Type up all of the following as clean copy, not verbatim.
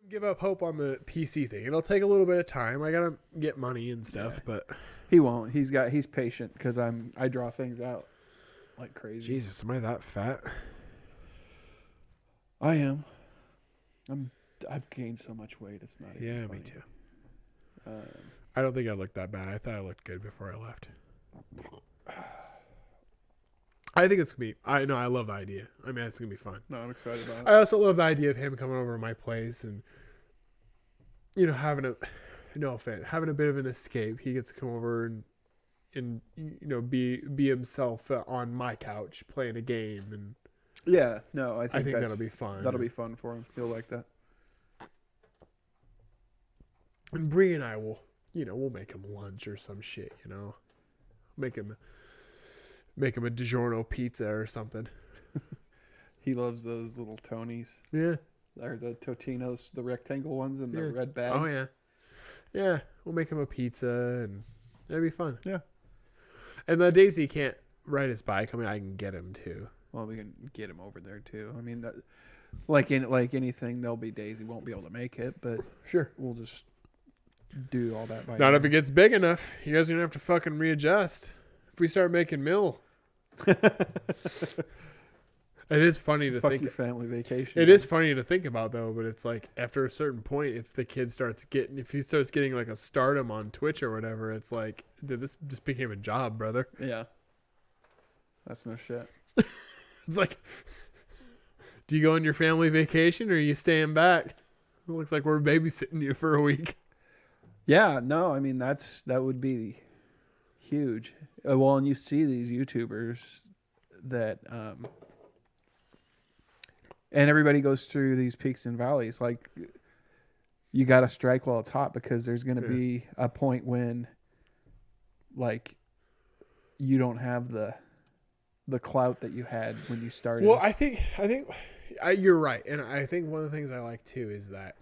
give up hope on the PC thing. It'll take a little bit of time. I gotta get money and stuff, but he won't. He's patient because I draw things out like crazy. Jesus, am I that fat? I am. I've gained so much weight. It's not. Yeah, funny. me too. I don't think I looked that bad. I thought I looked good before I left. I think it's gonna be. I love the idea. I mean, it's gonna be fun. No, I'm excited about it. I also love the idea of him coming over to my place and having a bit of an escape. He gets to come over and be himself on my couch playing a game, and Yeah, no, I think that'll be fun. That'll be fun for him. He'll like that. And Bree and I will, we'll make him lunch or some shit. Make him a DiGiorno pizza or something. He loves those little Tonys. Yeah. Or the Totinos, the rectangle ones in the red bags. Oh, yeah. Yeah. We'll make him a pizza and that'd be fun. Yeah. And the days he can't ride his bike, I can get him too. Well, we can get him over there too. I mean, like anything, there'll be days he won't be able to make it, but sure, we'll just do all that by Not if it gets big enough. You guys are going to have to fucking readjust. If we start making mill. It is funny to Fuck think. Your family vacation. It is funny to think about though, but it's like after a certain point, if he starts getting like a stardom on Twitch or whatever, it's like, dude, this just became a job, brother. Yeah. That's no shit. It's like, do you go on your family vacation or are you staying back? It looks like we're babysitting you for a week. Yeah, no, I mean that would be huge. Well, and you see these YouTubers that and everybody goes through these peaks and valleys. Like, you got to strike while it's hot because there's going to be a point when, like, you don't have the clout that you had when you started. Well, I think you're right, and I think one of the things I like too is that.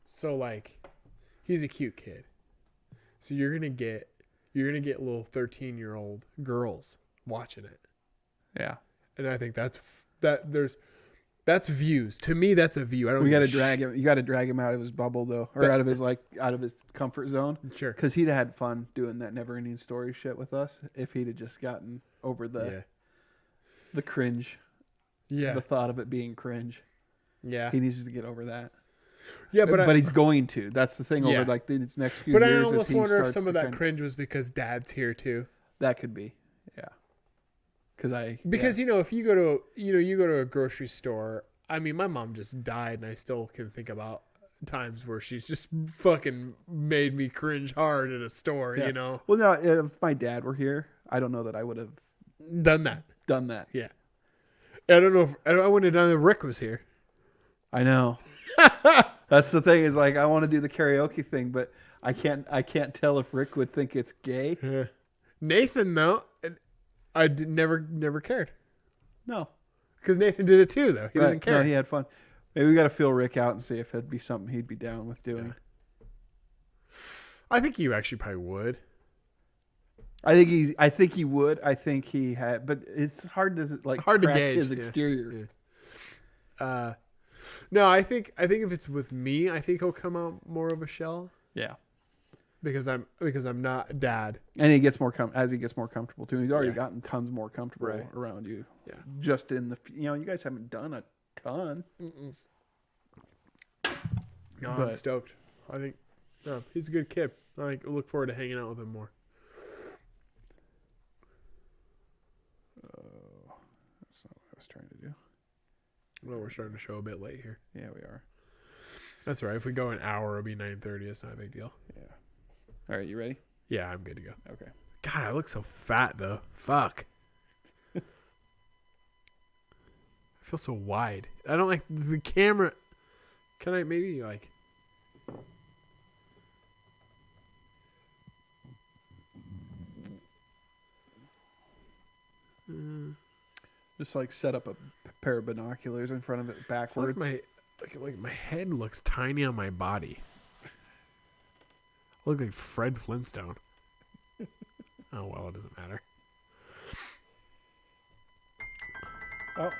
So like, he's a cute kid, so you're gonna get little 13-year-old girls watching it. Yeah, and I think that's views. To me, that's a view. We got to drag him. You got to drag him out of his bubble though, or out of his comfort zone. Sure, because he'd had fun doing that never-ending story shit with us. If he'd have just gotten over the cringe, the thought of it being cringe. Yeah, he needs to get over that. Yeah, but he's going to. That's the thing over like these next few years. But I almost wonder if some of that cringe was because Dad's here too. That could be, yeah. Because if you go to a grocery store. I mean, my mom just died, and I still can think about times where she's just fucking made me cringe hard at a store. Yeah. Well, no, if my dad were here, I don't know that I would have done that. Yeah. I don't know if I wouldn't have done it if Rick was here. I know. That's the thing is like I want to do the karaoke thing, but I can't tell if Rick would think it's gay. Yeah. Nathan though, I never cared. No, because Nathan did it too though. He doesn't care. No, he had fun. Maybe we got to feel Rick out and see if it'd be something he'd be down with doing. Yeah. I think you actually probably would. I think he would. I think he had, but it's hard to gauge his exterior. Yeah. No, I think if it's with me, I think he'll come out more of a shell. Yeah. Because I'm not Dad. And he gets more as he gets more comfortable too. He's already gotten tons more comfortable around you. Yeah. Just in the you guys haven't done a ton. Mm-mm. No, I'm stoked. I think he's a good kid. I look forward to hanging out with him more. That's not what I was trying to do. Well, we're starting to show a bit late here. Yeah, we are. That's all right. If we go an hour, it'll be 9:30. It's not a big deal. Yeah. All right, you ready? Yeah, I'm good to go. Okay. God, I look so fat though. Fuck. I feel so wide. I don't like the camera. Can I maybe like? Just like set up a pair of binoculars in front of it backwards. Like my head looks tiny on my body. I look like Fred Flintstone. Oh well, it doesn't matter. Oh,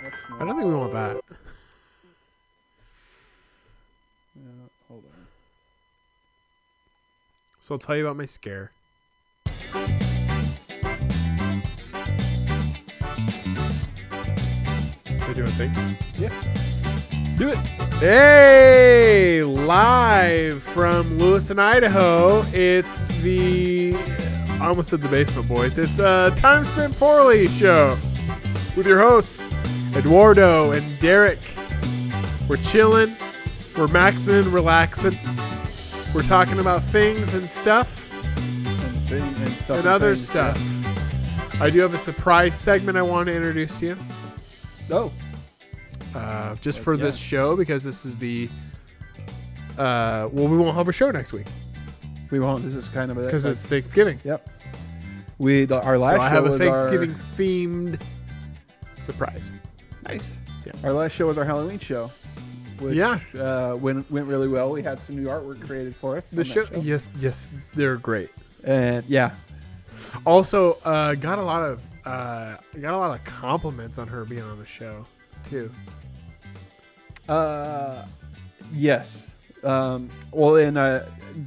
that's I don't think we want that. So I'll tell you about my scare. Should I do a thing? Yeah. Do it. Hey, live from Lewiston, Idaho. It's the, I almost said the Basement Boys. It's a Time Spent Poorly show with your hosts, Eduardo and Derek. We're chilling, we're maxing, relaxing. We're talking about things and stuff And stuff and other things, stuff. I do have a surprise segment I want to introduce to you. Yeah. Oh. Just for this show, because this is the we won't have a show next week We won't. This is kind of a because it's Thanksgiving. Yep. Our last So show I have a was Thanksgiving themed surprise. Nice. Yeah. Our last show was our Halloween show. Which, Yeah. went really well. We had some new artwork created for us. The on show, that yes, they're great. And yeah. Also, got a lot of compliments on her being on the show too. Yes. Well, and I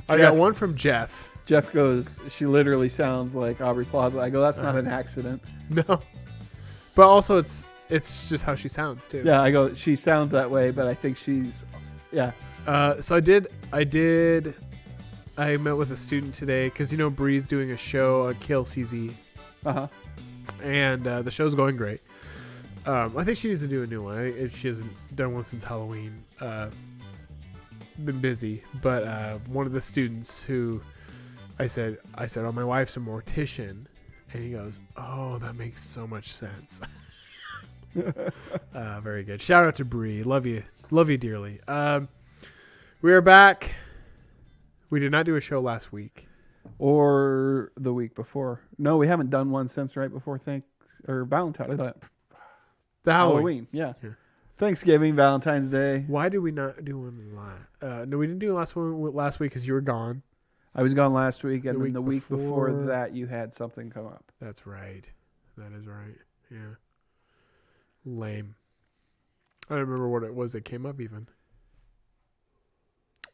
got one from Jeff. Jeff goes, she literally sounds like Aubrey Plaza. I go, that's not an accident. No, but also it's just how she sounds too. Yeah, I go, she sounds that way, but I think she's, yeah. So I met with a student today because Bree's doing a show at KLCZ, and the show's going great. I think she needs to do a new one. If she hasn't done one since Halloween, been busy. But one of the students who I said, oh, my wife's a mortician, and he goes, oh, that makes so much sense. Very good. Shout out to Bree. Love you dearly. We are back. We did not do a show last week or the week before. No, we haven't done one since right before Valentine's. The Halloween. Yeah. Thanksgiving, Valentine's Day. Why did we not do one last? No, we didn't do the last week because you were gone. I was gone last week, and then the week before before that, you had something come up. That's right. That is right. Yeah. Lame. I don't remember what it was that came up even.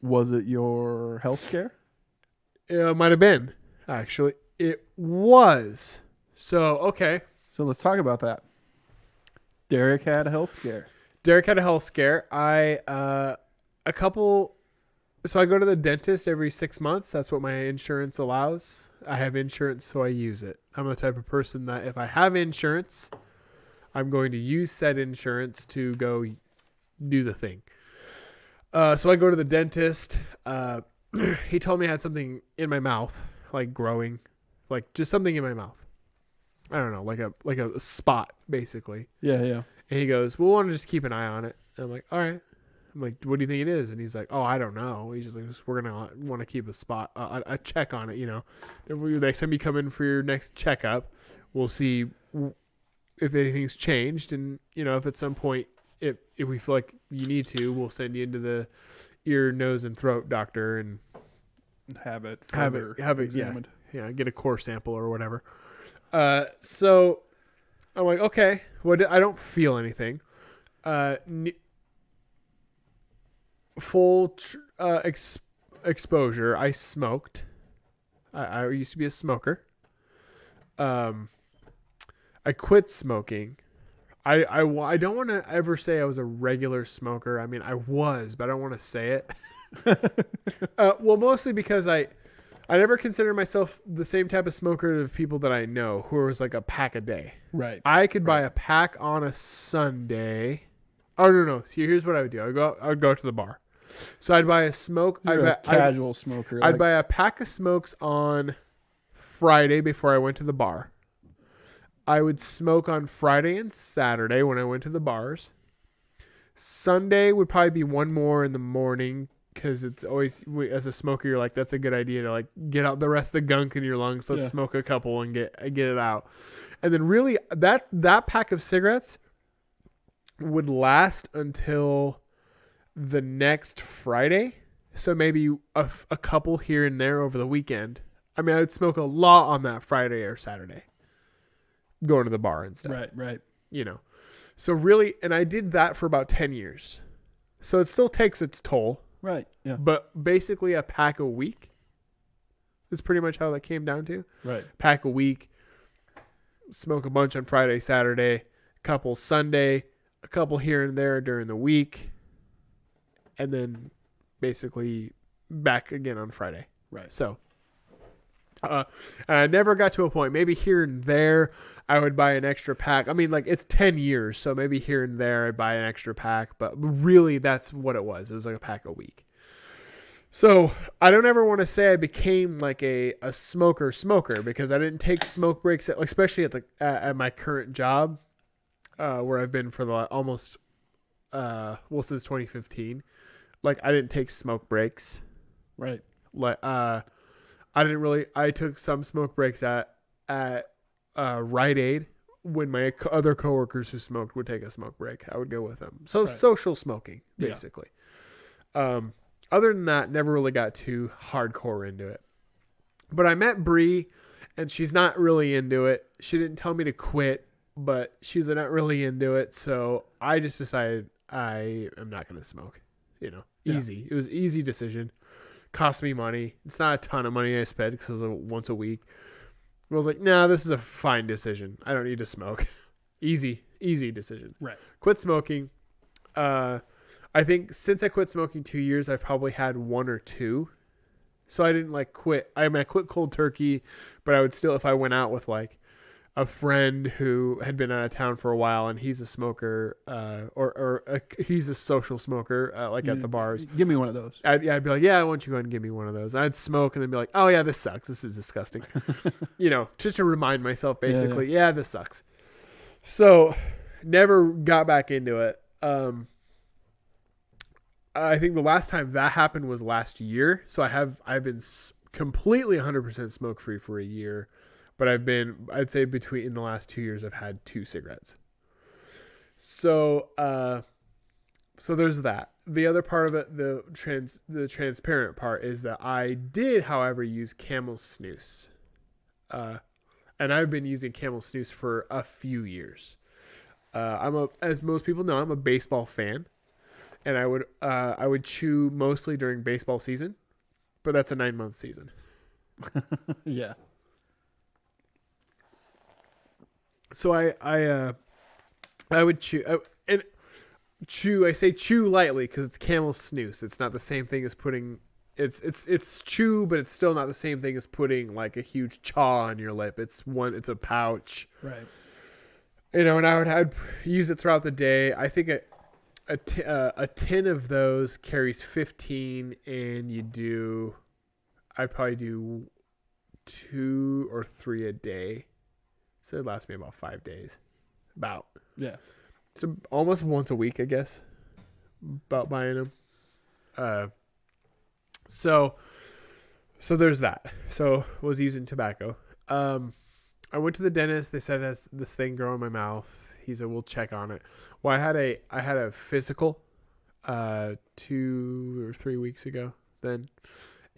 Was it your health scare? It might have been, actually. It was. So, okay. So let's talk about that. Derek had a health scare. So I go to the dentist every 6 months. That's what my insurance allows. I have insurance, so I use it. I'm the type of person that if I have insurance, I'm going to use said insurance to go do the thing. So I go to the dentist. He told me I had something in my mouth, like growing, like just something in my mouth. I don't know, like a spot, basically. Yeah. And he goes, "We'll want to just keep an eye on it." And I'm like, "All right." I'm like, "What do you think it is?" And he's like, "Oh, I don't know." He's just like, "We're gonna want to keep a check on it, Next time you come in for your next checkup, we'll see if anything's changed, and if at some point if we feel like you need to, we'll send you into the ear, nose, and throat doctor and have it examined. Yeah, get a core sample or whatever." So I'm like, okay, I don't feel anything. Full exposure. I smoked. I used to be a smoker. I quit smoking. I don't want to ever say I was a regular smoker. I mean, I was, but I don't want to say it. Well, mostly because I never considered myself the same type of smoker of people that I know who was like a pack a day. Right. I could buy a pack on a Sunday. Oh, no. See, here's what I would do. I would go to the bar. So I'd buy a smoke. You're a casual smoker. I'd buy a pack of smokes on Friday before I went to the bar. I would smoke on Friday and Saturday when I went to the bars. Sunday would probably be one more in the morning because it's always, as a smoker, you're like, that's a good idea to like get out the rest of the gunk in your lungs. Let's smoke a couple and get it out. And then really that pack of cigarettes would last until the next Friday. So maybe a couple here and there over the weekend. I mean, I would smoke a lot on that Friday or Saturday, going to the bar and stuff. Right. So really, and I did that for about 10 years. So it still takes its toll. Right. Yeah. But basically a pack a week Is pretty much how that came down to. Right. Pack a week, smoke a bunch on Friday, Saturday, a couple Sunday, a couple here and there during the week, and then basically back again on Friday. Right. So, and I never got to a point. Maybe here and there, I would buy an extra pack. I mean, like, it's 10 years, so maybe here and there I'd buy an extra pack. But really, that's what it was. It was like a pack a week. So I don't ever want to say I became like a smoker because I didn't take smoke breaks, especially at my current job, where I've been for the almost since 2015. Like, I didn't take smoke breaks. Right. Like I took some smoke breaks at Rite Aid when my other coworkers who smoked would take a smoke break. I would go with them. So Right. social smoking, basically. Yeah. Other than that, never really got too hardcore into it. But I met Bree, and she's not really into it. She didn't tell me to quit, but she's not really into it. So I just decided I am not going to smoke. Easy. It was an easy decision. Cost me money. It's not a ton of money I spent because it was once a week. I was like, nah, this is a fine decision. I don't need to smoke. Easy decision. Right. Quit smoking. I think since I quit smoking 2 years, I've probably had one or two. So I didn't quit. I quit cold turkey, but I would still, if I went out with like a friend who had been out of town for a while and he's a smoker, he's a social smoker, at the bars. Give me one of those. I'd be like, yeah, why don't you go ahead and give me one of those? I'd smoke and then be like, oh yeah, this sucks. This is disgusting. Just to remind myself basically, yeah, this sucks. So never got back into it. I think the last time that happened was last year. So I've been completely 100% smoke free for a year, but I'd say in the last 2 years, I've had 2 cigarettes. So, so there's that. The other part of it, the transparent part, is that I did, however, use Camel Snooze. And I've been using Camel Snooze for a few years. As most people know, I'm a baseball fan. And I would chew mostly during baseball season, but that's a 9-month season. Yeah. So I would chew and chew. I say chew lightly because it's Camel Snooze. It's not the same thing as putting. It's chew, but it's still not the same thing as putting like a huge chaw on your lip. It's a pouch. Right. And I'd use it throughout the day. I think a tin of those carries 15, and I probably do 2 or 3 a day. So it lasts me about 5 days. Yeah. So almost once a week, I guess, about buying them. So there's that. So was using tobacco. I went to the dentist. They said it has this thing growing in my mouth. He said, we'll check on it. Well, I had a physical 2 or 3 weeks ago then.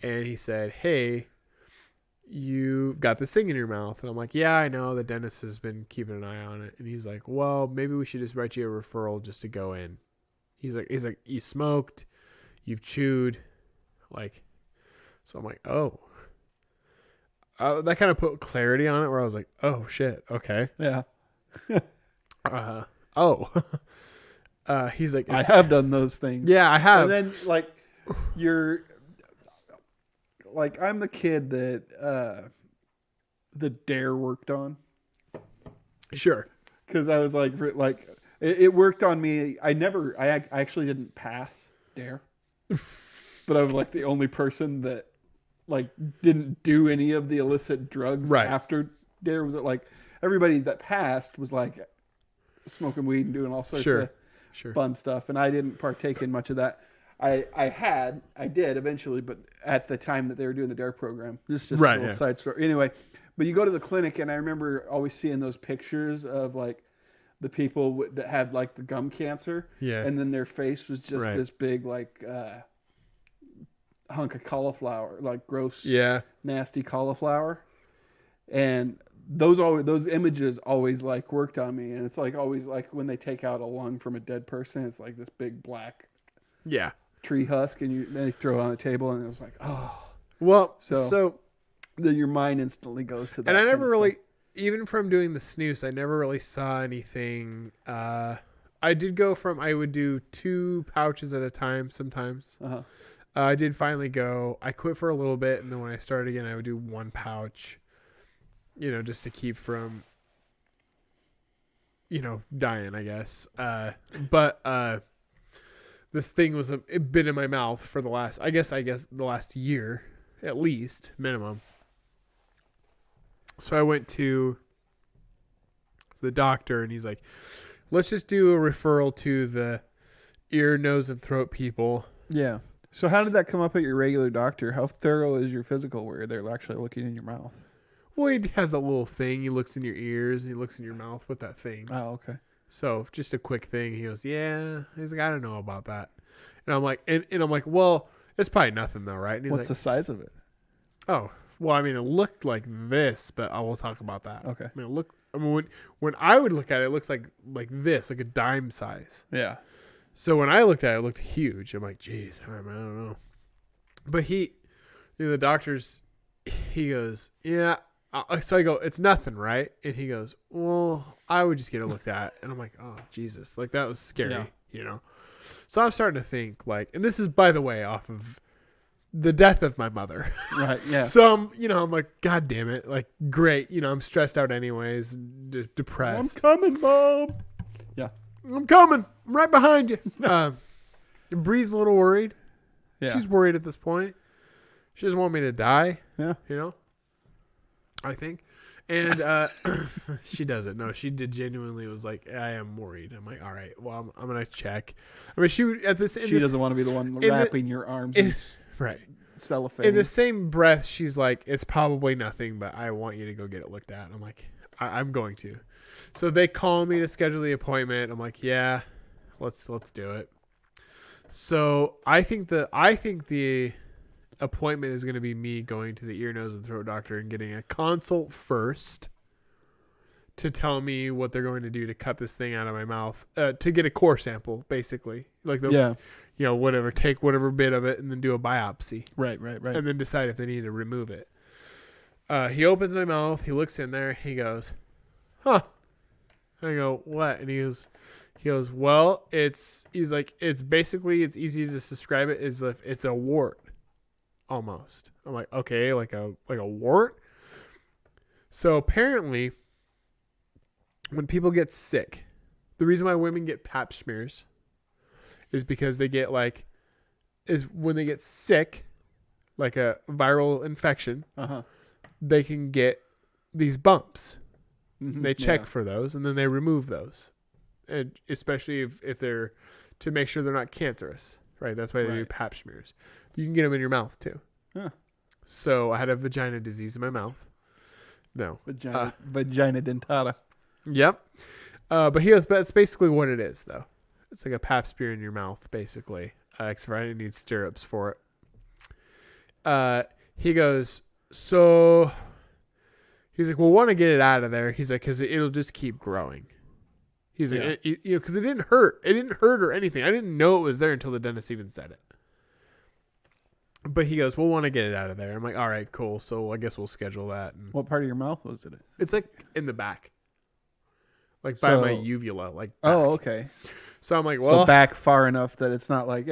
And he said, hey, you got this thing in your mouth. And I'm like, yeah, I know. The dentist has been keeping an eye on it. And he's like, well, maybe we should just write you a referral just to go in. He's like, you smoked, you've chewed. So I'm like, oh. That kind of put clarity on it where I was like, oh, shit. Okay. Yeah. He's like, I have done those things. Yeah, I have. And then you're I'm the kid that the Dare worked on. Sure. Because I was it worked on me. I actually didn't pass Dare, but I was like the only person that didn't do any of the illicit drugs after Dare. Was it everybody that passed was smoking weed and doing all sorts of fun stuff, and I didn't partake in much of that. I did eventually, but at the time that they were doing the Dare program. This is just a little side story. Anyway, but you go to the clinic, and I remember always seeing those pictures of the people that had the gum cancer, and then their face was just this big hunk of cauliflower, gross, nasty cauliflower, and those images always worked on me, and it's always when they take out a lung from a dead person, it's this big black tree husk, and then they throw it on the table, and it was oh well, so Then your mind instantly goes to that. And I kind never of really, stuff. even from doing the snooze, I never really saw anything. I did go from, I would do 2 pouches at a time sometimes. Uh-huh. I did finally go. I quit for a little bit, and then when I started again, I would do 1 pouch, just to keep from, dying, I guess. But this thing was it been in my mouth for the last, I guess the last year, at least, minimum. So I went to the doctor, and he's like, let's just do a referral to the ear, nose, and throat people. Yeah. So how did that come up at your regular doctor? How thorough is your physical where they're actually looking in your mouth? Well, he has that little thing. He looks in your ears, and he looks in your mouth with that thing. Oh, okay. So just a quick thing. He goes, yeah. He's like, I don't know about that. And I'm like, and I'm like, well, it's probably nothing though, right? And he's What's like, the size of it? oh, well, I mean, it looked like this, but I will talk about that. Okay. I mean, when I would look at it, it looks like this, like a dime size. Yeah. So when I looked at it, it looked huge. I'm like, geez, I don't know. But the doctor's, he goes, yeah. So I go, it's nothing, right? And he goes, well, I would just get it looked at. And I'm like, oh, Jesus. Like, that was scary, So I'm starting to think, like, and this is, by the way, off of the death of my mother. Right, yeah. So I'm like, God damn it. Like, great. I'm stressed out anyways, depressed. I'm coming, Mom. Yeah. I'm coming. I'm right behind you. Bree's a little worried. Yeah. She's worried at this point. She doesn't want me to die. Yeah. I think. And she doesn't. No, she did genuinely was like, I am worried. I'm like, all right, well, I'm going to check. I mean, she doesn't want to be the one wrapping your arms in right. cellophane. In the same breath, she's like, it's probably nothing, but I want you to go get it looked at. I'm like, I'm going to. So they call me to schedule the appointment. I'm like, yeah, let's do it. So I think the appointment is going to be me going to the ear, nose, and throat doctor and getting a consult first to tell me what they're going to do to cut this thing out of my mouth, to get a core sample, basically. Like, whatever, take whatever bit of it and then do a biopsy. Right. And then decide if they need to remove it. He opens my mouth. He looks in there. He goes, huh. I go, what? And he goes, well, it's basically, it's easy to describe it as if it's a wart. Almost. I'm like, okay, like a wart. So apparently, when people get sick, the reason why women get pap smears is because they get when they get sick, like a viral infection, they can get these bumps. Mm-hmm. They check for those, and then they remove those, and especially if they're to make sure they're not cancerous. Right, that's why they do pap smears. You can get them in your mouth too. Huh. So I had a vagina disease in my mouth. No. Vagina dentata. Yep. But that's basically what it is, though. It's like a pap smear in your mouth, basically. Except for I didn't need stirrups for it. He goes, so he's like, well, want to get it out of there. He's like, because it'll just keep growing. He's like, because it didn't hurt. It didn't hurt or anything. I didn't know it was there until the dentist even said it. But he goes, we'll want to get it out of there. I'm like, all right, cool. So I guess we'll schedule that. And what part of your mouth was it in? it's like in the back. Like by my uvula. Like back. Oh, okay. So I'm like, well. So back far enough that it's not like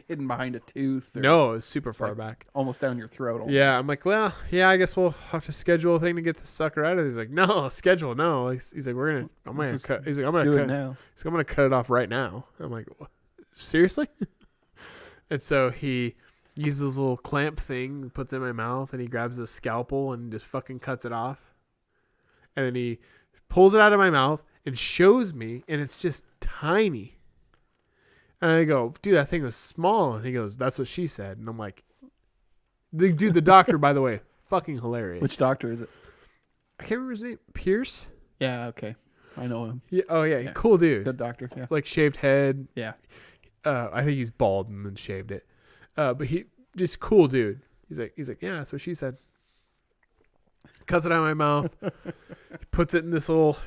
hidden behind a tooth. No, it's super far back. Almost down your throat. Almost. Yeah. I'm like, well, yeah, I guess we'll have to schedule a thing to get the sucker out of it. He's like, no, schedule. No. He's like, I'm going to cut. He's like, I'm going to cut it now. He's like, I'm going to cut it off right now. I'm like, what? Seriously? And so he uses this little clamp thing, puts it in my mouth, and he grabs the scalpel and just fucking cuts it off. And then he pulls it out of my mouth and shows me, and it's just tiny. And I go, dude, that thing was small. And he goes, that's what she said. And I'm like, the doctor, by the way, fucking hilarious. Which doctor is it? I can't remember his name. Pierce? Yeah, okay. I know him. Yeah. Oh, yeah. Cool dude. Good doctor, yeah. Like shaved head. Yeah. I think he's bald and then shaved it. But he just cool dude. He's like, yeah, that's what she said. Cuts it out of my mouth. Puts it in this little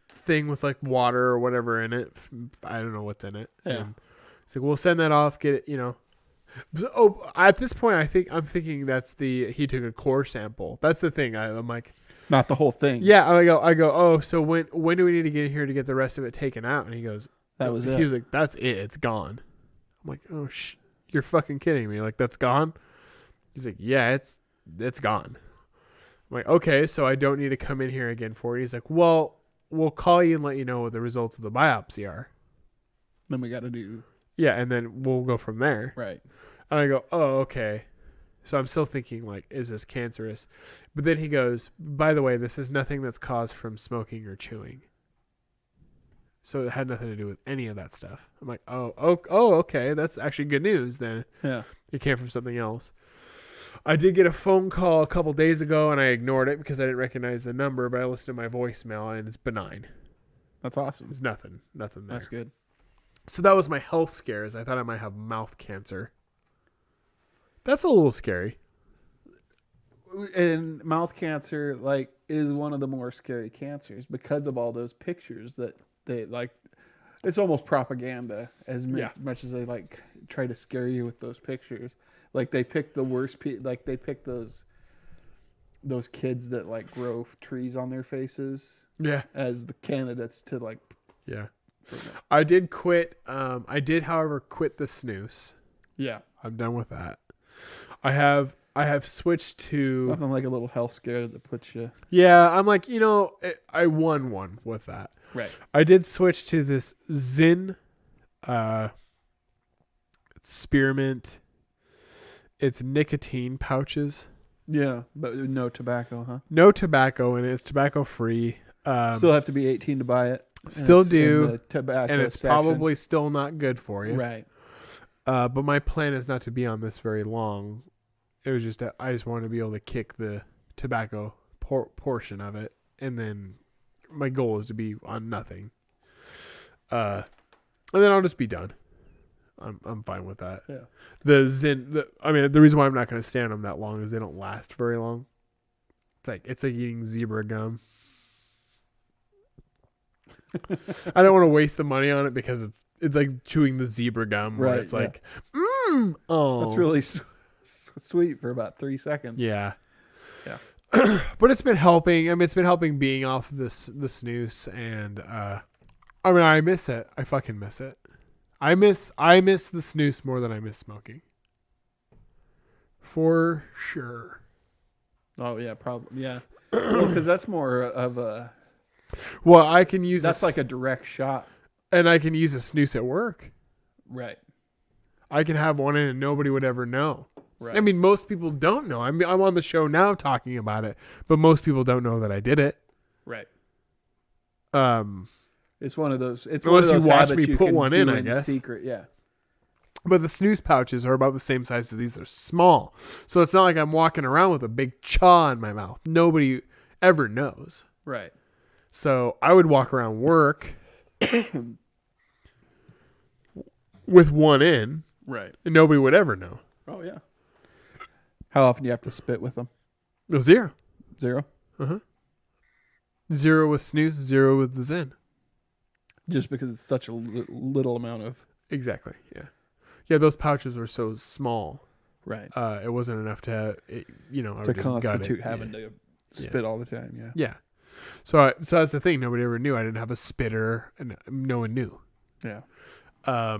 thing with like water or whatever in it. I don't know what's in it. Yeah. And he's like, we'll send that off. Get it, Oh, at this point, I'm thinking he took a core sample. That's the thing. I'm like, Not the whole thing. yeah. I go. Oh, so when do we need to get in here to get the rest of it taken out? And he goes, That was he it. was like, that's it. It's gone. I'm like, oh you're fucking kidding me. Like that's gone. He's like, yeah, it's gone. I'm like, okay, so I don't need to come in here again for it. He's like, well, we'll call you and let you know what the results of the biopsy are. Then we got to do Yeah, and then we'll go from there. right. And I go, oh, okay. So I'm still thinking, like, is this cancerous? But then he goes, by the way, this is nothing that's caused from smoking or chewing. So it had nothing to do with any of that stuff. I'm like, oh, okay. That's actually good news then. Yeah. It came from something else. I did get a phone call a couple days ago, and I ignored it because I didn't recognize the number, but I listened to my voicemail, and it's benign. That's awesome. It's nothing there. That's good. So that was my health scares. I thought I might have mouth cancer. That's a little scary. And mouth cancer, like, is one of the more scary cancers because of all those pictures that they like. It's almost propaganda as much as they like try to scare you with those pictures. Like they pick the worst. Like they pick those kids that like grow trees on their faces. Yeah. As the candidates to like. Yeah. I did quit. I did, however, quit the snooze. Yeah. I'm done with that. I have switched to Nothing like a little health scare that puts you. Yeah, I'm like, I won one with that. Right. I did switch to this Zyn spearmint. It's nicotine pouches. Yeah, but no tobacco, huh? No tobacco in it. It's tobacco free. Still have to be 18 to buy it. Still It's in do. the tobacco And it's section. probably still not good for you. Right. But my plan is not to be on this very long. It was just I just wanted to be able to kick the tobacco portion of it, and then my goal is to be on nothing. And then I'll just be done. I'm fine with that. Yeah. The Zyn, the reason why I'm not going to stay on them that long is they don't last very long. It's like eating zebra gum. I don't want to waste the money on it because it's like chewing the zebra gum where Right, it's yeah. like, oh, That's really sweet for about 3 seconds. yeah. Yeah. But it's been helping. It's been helping being off the snooze, and I miss it. I fucking miss it. I miss the snooze more than I miss smoking. For sure. Oh yeah, probably yeah. Because that's more of a. Well, I can use That's like a direct shot. and I can use a snooze at work. Right. I can have one in and nobody would ever know. Right. Most people don't know. I'm on the show now talking about it, but most people don't know that I did it. Right. Um, It's one of those. It's Unless one of those you watch habits me you put can one do in, I guess. Secret, yeah. but the snooze pouches are about the same size as these. They're small, so it's not like I'm walking around with a big chaw in my mouth. Nobody ever knows. Right. So I would walk around work with one in, Right. and nobody would ever know. Oh yeah. How often do you have to spit with them? No, zero. 0. Zero with snooze, zero with the Zyn. Just because it's such a little amount of. Exactly. Yeah. Yeah. Those pouches were so small. Right. It wasn't enough to, I To would just gut constitute it. having to spit all the time. Yeah. Yeah. So that's the thing. Nobody ever knew. I didn't have a spitter, and no one knew. Yeah. I'll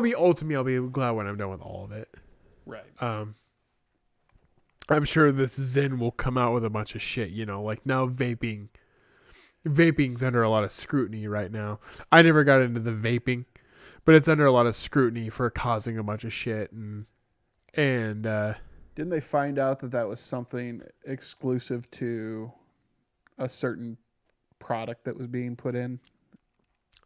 be glad when I'm done with all of it. Right. I'm sure this Zyn will come out with a bunch of shit. Like now vaping's under a lot of scrutiny right now. I never got into the vaping, but it's under a lot of scrutiny for causing a bunch of shit and Didn't they find out that was something exclusive to a certain product that was being put in?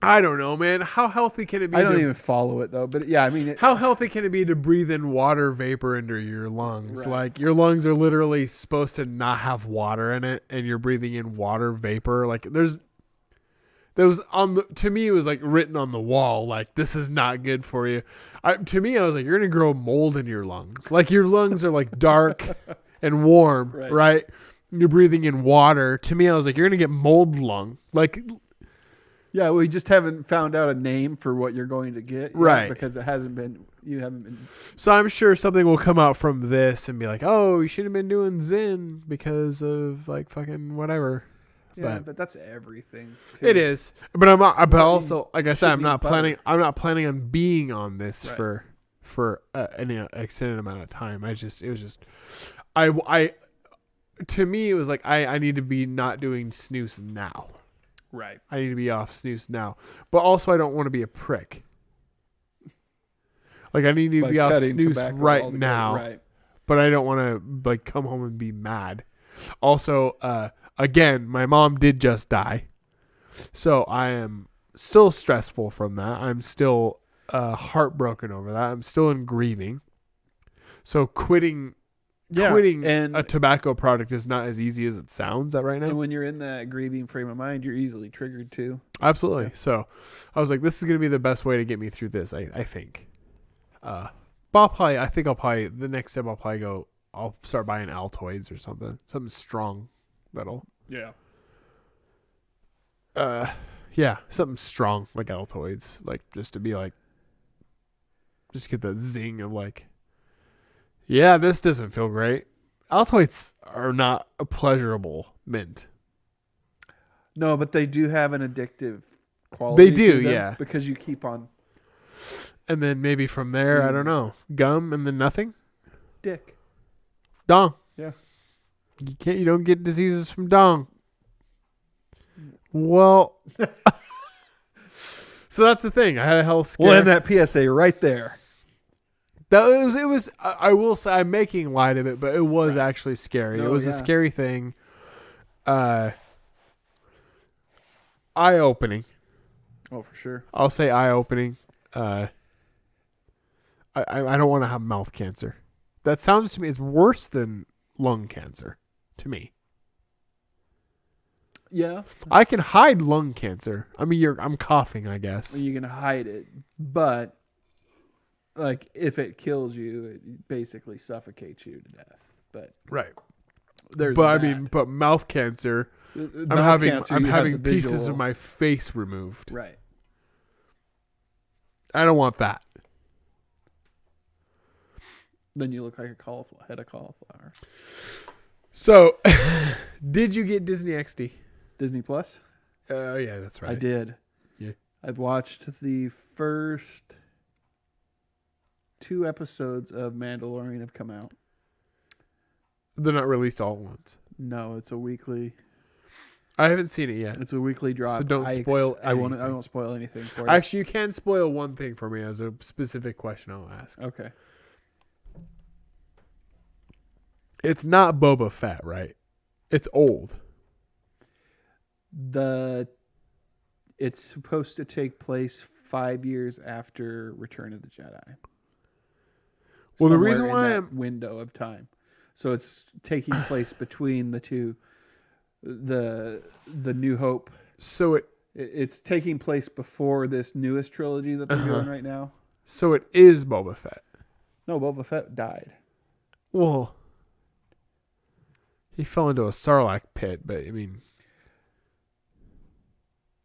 I don't know, man. How healthy can it be? I don't even follow it though, but yeah, How healthy can it be to breathe in water vapor into your lungs? Right. Like your lungs are literally supposed to not have water in it, and you're breathing in water vapor. Like to me, it was like written on the wall, like this is not good for you. To me, I was like, you're gonna grow mold in your lungs. Like your lungs are like dark and warm, right? You're breathing in water. To me, I was like, you're gonna get mold lung. Like Yeah, we just haven't found out a name for what you're going to get, yet, Right. Because it hasn't been. You haven't been. So I'm sure something will come out from this and be like, oh, you should have been doing Zen because of like fucking whatever. Yeah, But- but that's everything. Too. It is, but I'm not. But Well, also, like I said, I'm should not be planning. butter. I'm not planning on being on this Right. for an extended amount of time. It was just, I, to me, it was like I need to be not doing snooze now. Right. I need to be off snooze now, but also I don't want to be a prick. Like I need to By be off cutting snooze tobacco right altogether, now, Right. but I don't want to like come home and be mad. Also, again, my mom did just die, so I am still stressful from that. I'm still heartbroken over that. I'm still in grieving. So quitting and a tobacco product is not as easy as it sounds at right now. and when you're in that grieving frame of mind, you're easily triggered too. Absolutely. Yeah. So I was like, this is going to be the best way to get me through this, I think. But I think the next step I'll start buying Altoids or something strong that'll, Yeah. yeah, something strong like Altoids, like just to be like, just get the zing of like, yeah, this doesn't feel great. Altoids are not a pleasurable mint. No, but they do have an addictive quality. They do, to them yeah. Because you keep on And then maybe from there, I don't know, gum and then nothing. dick. Dong. Yeah. You don't get diseases from dong. Well, so that's the thing. I had a health scare. We'll end that PSA right there. It was. I will say I'm making light of it, but it was Right. actually scary. No, it was a yeah. scary thing. Eye-opening. Oh, for sure. I'll say eye-opening. I don't want to have mouth cancer. That sounds to me it's worse than lung cancer to me. Yeah. I can hide lung cancer. I mean, I'm coughing, I guess. You can hide it, but like if it kills you, it basically suffocates you to death. But Right. there's But that. I mean, but mouth cancer. Mouth I'm having cancer, you have the pieces visual. of my face removed. Right. I don't want that. Then you look like a head of cauliflower. So, did you get Disney XD? Disney Plus? Yeah, that's right. I did. Yeah. I've watched the first 2 episodes of Mandalorian have come out. They're not released all at once. No, it's a weekly. I haven't seen it yet. It's a weekly drop. So don't spoil I won't anything. spoil anything for you. Actually, you can spoil one thing for me as a specific question I'll ask. Okay. It's not Boba Fett, right? It's old. It's supposed to take place 5 years after Return of the Jedi. Well, the Somewhere reason in why that window of time, so it's taking place between the two, the New Hope. So It's taking place before this newest trilogy that they're doing right now. so it is Boba Fett. No, Boba Fett died. Well, he fell into a Sarlacc pit, but I mean,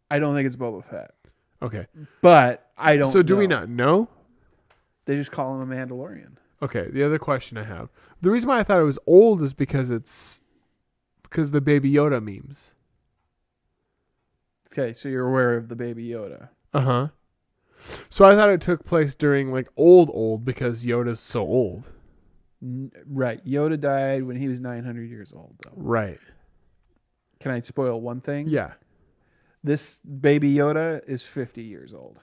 I don't think it's Boba Fett, okay. but I don't. So do we know. not know? They just call him a Mandalorian. Okay, the other question I have. The reason why I thought it was old is because the Baby Yoda memes. Okay, so you're aware of the Baby Yoda. Uh-huh. So I thought it took place during like old because Yoda's so old. Right. Yoda died when he was 900 years old, though. Right. Can I spoil one thing? Yeah. This Baby Yoda is 50 years old.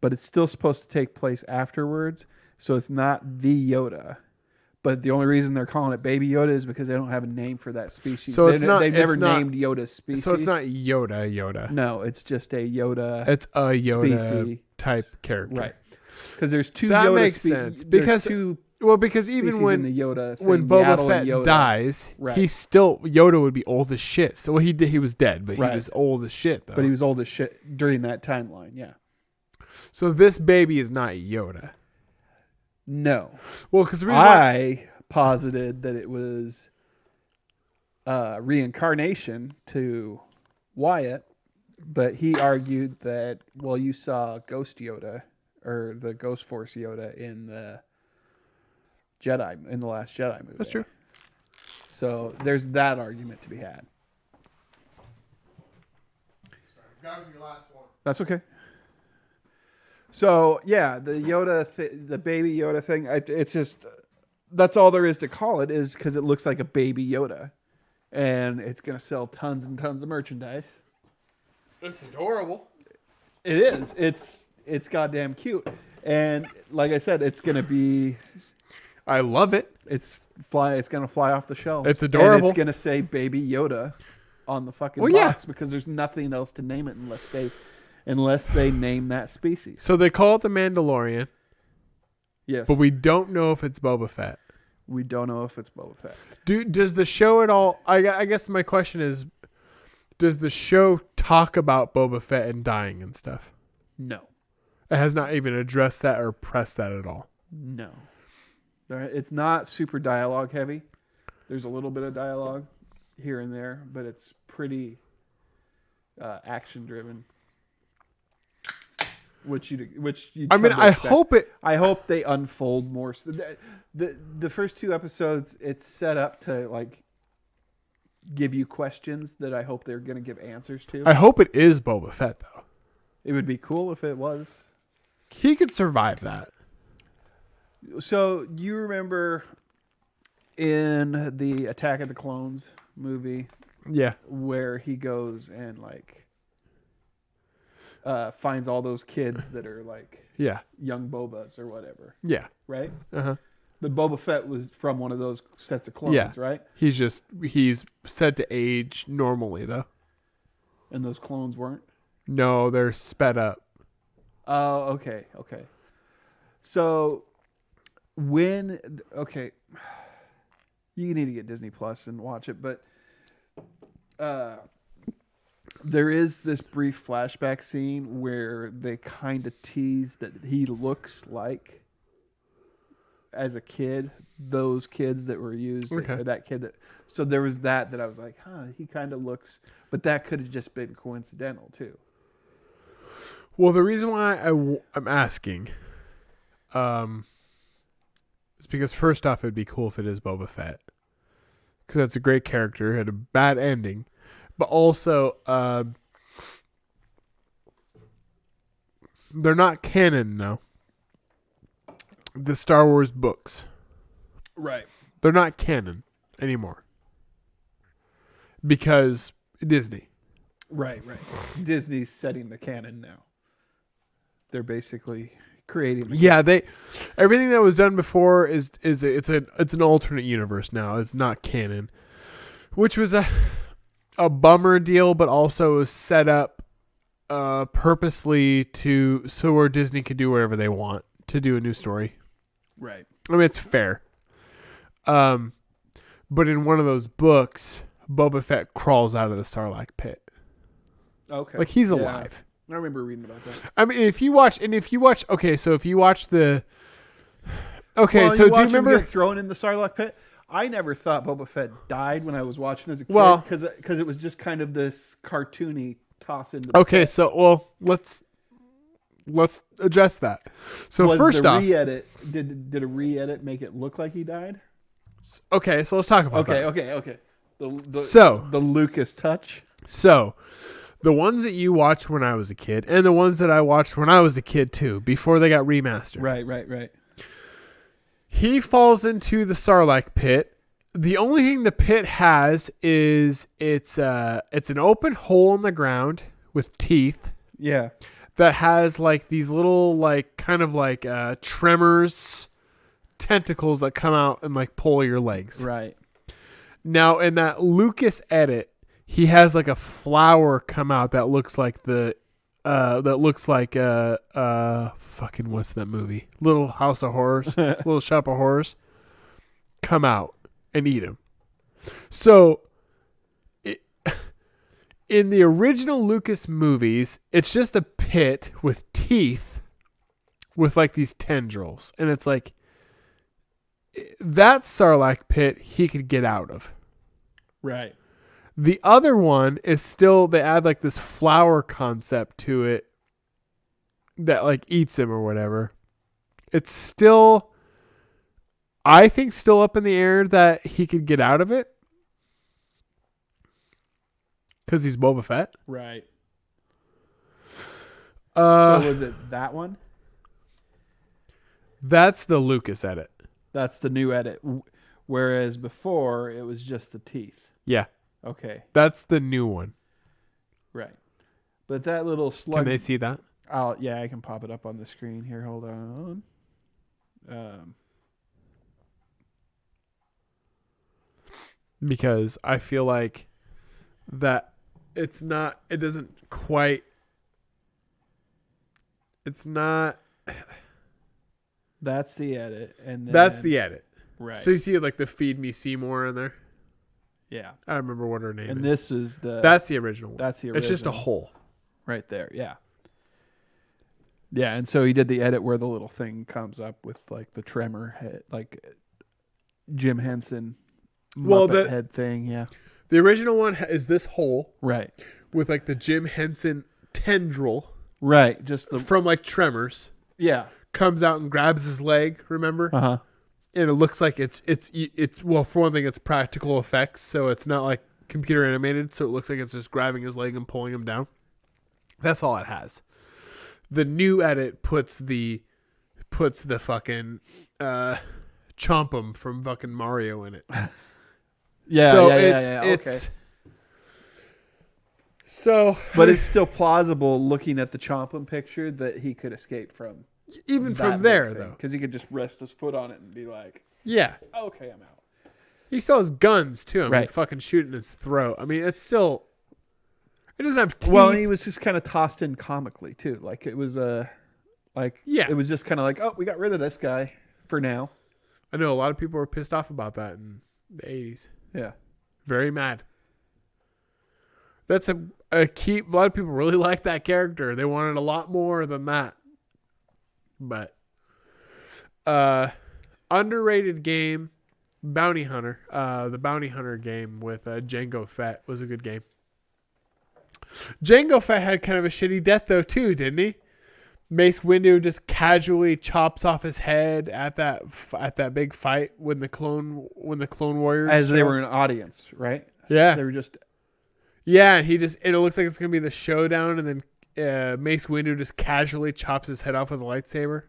But it's still supposed to take place afterwards, so it's not the Yoda. But the only reason they're calling it Baby Yoda is because they don't have a name for that species. So it's not- They've it's never not- named Yoda's species. So it's not Yoda. No, it's just a Yoda It's a Yoda species. type character. Right. Because there's two That Yoda makes spe- sense, there's because two Well, because species even in when the Yoda thing, when Boba Yaddle Fett and Yoda. dies, Right. he's still Yoda would be old as shit. So he was dead, but Right. he was old as shit though. But he was old as shit during that timeline, yeah. So this baby is not Yoda. No. Well, because the reason why, I posited that it was reincarnation to Wyatt, but he argued that, well, you saw Ghost Yoda or the Ghost Force Yoda in the Last Jedi movie. That's true. So there's that argument to be had. That's okay. So yeah, the the baby Yoda thing. It's just that's all there is to call it, is because it looks like a baby Yoda, and it's gonna sell tons and tons of merchandise. It's adorable. It is. It's goddamn cute, and like I said, it's gonna be. I love it. It's gonna fly off the shelves. It's adorable. And it's gonna say Baby Yoda on the fucking box because there's nothing else to name it unless they name that species. So they call it the Mandalorian. Yes, But we don't know if it's Boba Fett. we don't know if it's Boba Fett. Does the show at all? I guess my question is, does the show talk about Boba Fett and dying and stuff? No, It has not even addressed that or pressed that at all. no, it's not super dialogue heavy. There's a little bit of dialogue here and there, but it's pretty action driven. Which you I mean, I hope it. I hope they unfold more. The first 2 episodes, it's set up to like give you questions that I hope they're going to give answers to. I hope it is Boba Fett though. It would be cool if it was. He could survive that. So you remember in the Attack of the Clones movie Yeah. where he goes and like finds all those kids that are like Yeah. young Bobas or whatever, Yeah. right? Uh-huh. The Boba Fett was from one of those sets of clones, Yeah. right? He's said to age normally though. And those clones weren't? No, they're sped up. Oh, okay. So you need to get Disney Plus and watch it, but there is this brief flashback scene where they kind of tease that he looks like, as a kid, those kids that were used, Okay. or that kid that. So there was that I was like, he kind of looks, but that could have just been coincidental too. Well, the reason why I'm asking, is because first off, it'd be cool if it is Boba Fett, because that's a great character. Had a bad ending, but also they're not canon now. The Star Wars books, Right. they're not canon anymore because Disney. Right. Disney's setting the canon now. They're basically creating. Yeah, everything that was done before it's an alternate universe now. It's not canon, which was a bummer deal, but also was set up purposely so where Disney could do whatever they want to do a new story. Right. I mean, it's fair. But in one of those books, Boba Fett crawls out of the Sarlacc pit. Okay. Like he's Yeah. alive. I remember reading about that. I mean, if you watch, okay, so if you watch the, okay, Well, so you do you watch him remember? get thrown in the Sarlacc pit? I never thought Boba Fett died when I was watching as a kid. Well- because it was just kind of this cartoony toss into. Okay, so let's address that. So was first the off, re-edit did a re-edit make it look like he died? okay, so let's talk about that. Okay. The Lucas touch. So the ones that you watched when I was a kid, and the ones that I watched when I was a kid too, before they got remastered. Right. He falls into the Sarlacc pit. The only thing the pit has is it's an open hole in the ground with teeth Yeah. that has like these little like kind of like tremors tentacles that come out and like pull your legs. Right. Now in that Lucas edit, he has like a flower come out that looks like fucking what's that movie? Little House of Horrors, Little Shop of Horrors, come out and eat him. So in the original Lucas movies, it's just a pit with teeth with like these tendrils, and it's like that Sarlacc pit he could get out of. Right. The other one is still, they add like this flower concept to it that like eats him or whatever. It's still, I think, still up in the air that he could get out of it because he's Boba Fett. Right. So was it that one? That's the Lucas edit. That's the new edit. Whereas before, it was just the teeth. Yeah, Okay. that's the new one. Right. But that little slug. Can they see that? Yeah, I can pop it up on the screen here. Hold on. Because I feel like that it's not, it doesn't quite, it's not, That's the edit. And then, that's the edit. Right. So you see like the Feed Me Seymour in there? Yeah. I don't remember what her name And is. this is the. That's the original one. That's the original. It's just a hole. Right there. Yeah. Yeah, and so he did the edit where the little thing comes up with like the tremor head, like Jim Henson Well, Muppet head thing. Yeah. The original one is this hole Right. with like the Jim Henson tendril Right. Just the. from like Tremors. Yeah. Comes out and grabs his leg, remember? Uh huh. And it looks like it's well, for one thing, it's practical effects, so it's not like computer animated, so it looks like it's just grabbing his leg and pulling him down. That's all it has. The new edit puts the fucking Chompum from fucking Mario in it. Yeah. So yeah. it's Yeah. it's Okay. so, But it's still plausible looking at the Chompum picture that he could escape from. even from there though, because he could just rest his foot on it and be like, yeah, "Okay, I'm out." he still has guns too. I mean, Right. fucking shooting his throat. I mean, it's still. It doesn't have teeth. Well, he was just kind of tossed in comically too. Like it was Yeah. it was just kind of like, "Oh, we got rid of this guy for now." I know a lot of people were pissed off about that in the 80s. Yeah. Very mad. That's a key. A lot of people really like that character. They wanted a lot more than that. But underrated game, Bounty Hunter. The Bounty Hunter game with Jango Fett was a good game. Jango Fett had kind of a shitty death though too, didn't he? Mace Windu just casually chops off his head at that big fight when the clone warriors As they show were an audience, right? Yeah. They were just Yeah, and it looks like it's gonna be the showdown, and then Mace Windu just casually chops his head off with a lightsaber.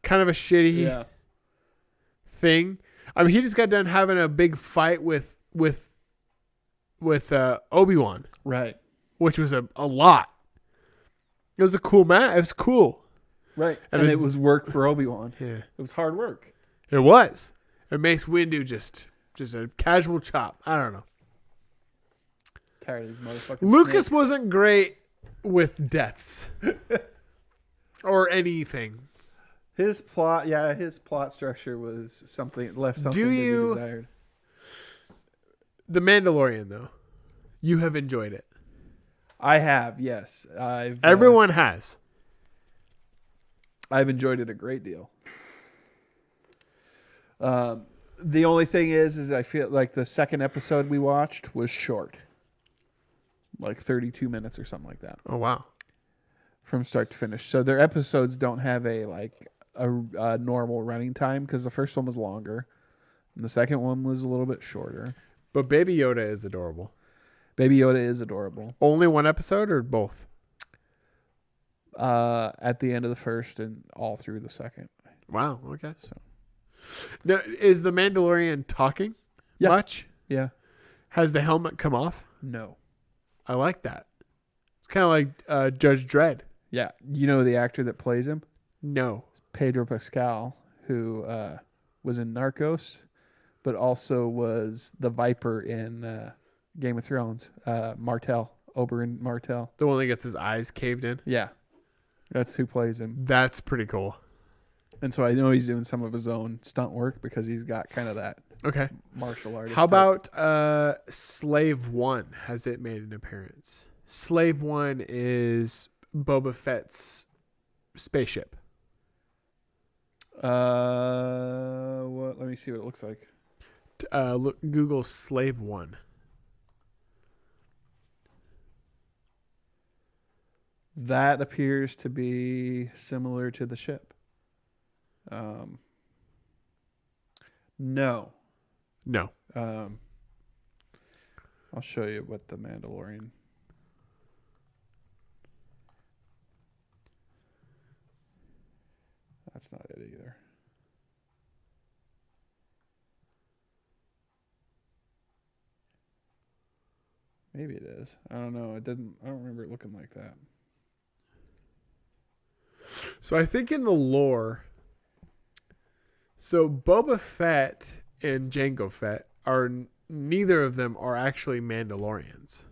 Kind of a shitty thing. I mean, he just got done having a big fight with Obi-Wan, right. which was a lot. It was a cool match. It was cool. Right. And And then- it was work for Obi-Wan. Yeah, It was hard work. it was. And Mace Windu just a casual chop. I don't know. Tired of these motherfuckers. Lucas wasn't great with deaths or anything. His plot structure was left something Do to you- be desired. The Mandalorian, though, you have enjoyed it. I have, yes. Everyone has. I've enjoyed it a great deal. The only thing is I feel like the second episode we watched was short, like 32 minutes or something like that, Oh wow. from start to finish. So their episodes don't have a normal running time because the first one was longer, and the second one was a little bit shorter. But Baby Yoda is adorable. Baby Yoda is adorable. Only one episode or both? At the end of the first and all through the second. Wow. Okay. So Now, is the Mandalorian talking Yeah. much? yeah, Has the helmet come off? no, I like that. It's kind of like Judge Dredd. yeah. You know the actor that plays him? No. Pedro Pascal, who was in Narcos, but also was the Viper in Game of Thrones. Oberyn Martell. The one that gets his eyes caved in? Yeah, that's who plays him. That's pretty cool. And so I know he's doing some of his own stunt work because he's got kind of that Okay. martial artist. How type. about Slave One? Has it made an appearance? Slave One is Boba Fett's spaceship. What? Let me see what it looks like. Look, Google Slave One. That appears to be similar to the ship. No. No. I'll show you what the Mandalorian. That's not it either. Maybe it is. I don't know. It didn't. I don't remember it looking like that. So I think in the lore, so Boba Fett and Jango Fett are neither of them are actually Mandalorians.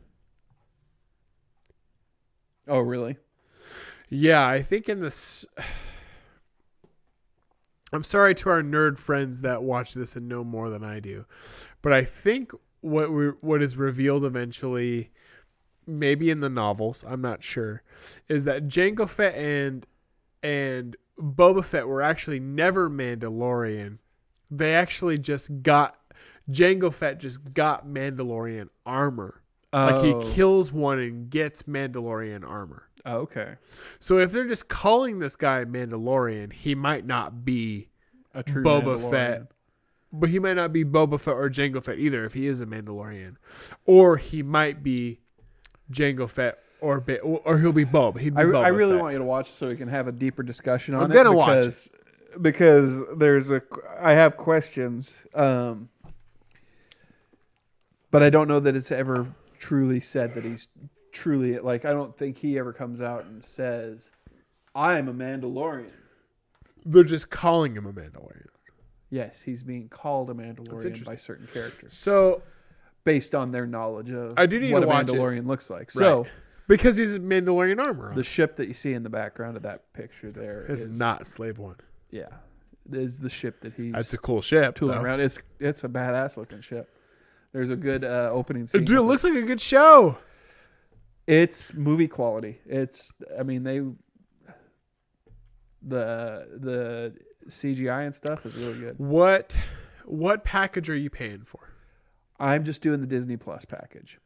Oh, really? Yeah, I think in this. I'm sorry to our nerd friends that watch this and know more than I do, but I think what is revealed eventually, maybe in the novels, I'm not sure, is that Jango Fett and Boba Fett were actually never Mandalorian. They actually just got Jango Fett just got Mandalorian armor. Like he kills one and gets Mandalorian armor. Oh, okay. So if they're just calling this guy Mandalorian, he might not be A true Boba Mandalorian. Fett. But he might not be Boba Fett or Jango Fett either if he is a Mandalorian. Or he might be Jango Fett or he'll be Boba. He'd be Boba I really Fett. want you to watch it so we can have a deeper discussion on I'm it. gonna watch it. Because I have questions. But I don't know that it's ever truly said that he's truly, like, I don't think he ever comes out and says, I am a Mandalorian. They're just calling him a Mandalorian. Yes, he's being called a That's Mandalorian interesting. by certain characters So based on their knowledge of I do need what to a watch it. Mandalorian looks like. So because he's Mandalorian armor on. the ship that you see in the background of that picture there It's is not Slave One. Yeah, is the ship that he's That's a cool ship. tooling though. around. It's a badass looking ship. There's a good opening scene. Dude, it with looks like a good show. It's movie quality. The CGI and stuff is really good. What package are you paying for? I'm just doing the Disney Plus package.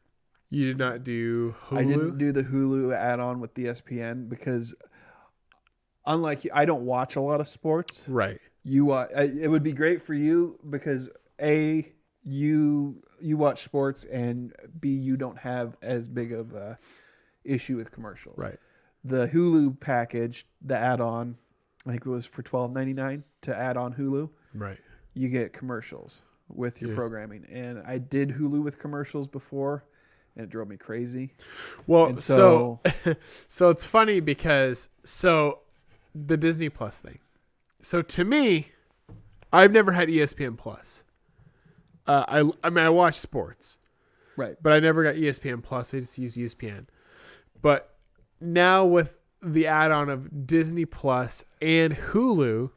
You did not do Hulu? I didn't do the Hulu add-on with the ESPN because, unlike you, I don't watch a lot of sports. Right. It would be great for you because A, you watch sports, and B, you don't have as big of a issue with commercials. Right. The Hulu package, the add-on, I think it was for $12.99 to add on Hulu. Right. You get commercials with your programming, and I did Hulu with commercials before, and it drove me crazy. Well, And so it's funny because the Disney Plus thing. So to me, I've never had ESPN Plus. I mean I watch sports, right, but I never got ESPN Plus. I just use ESPN. But now with the add-on of Disney Plus and Hulu,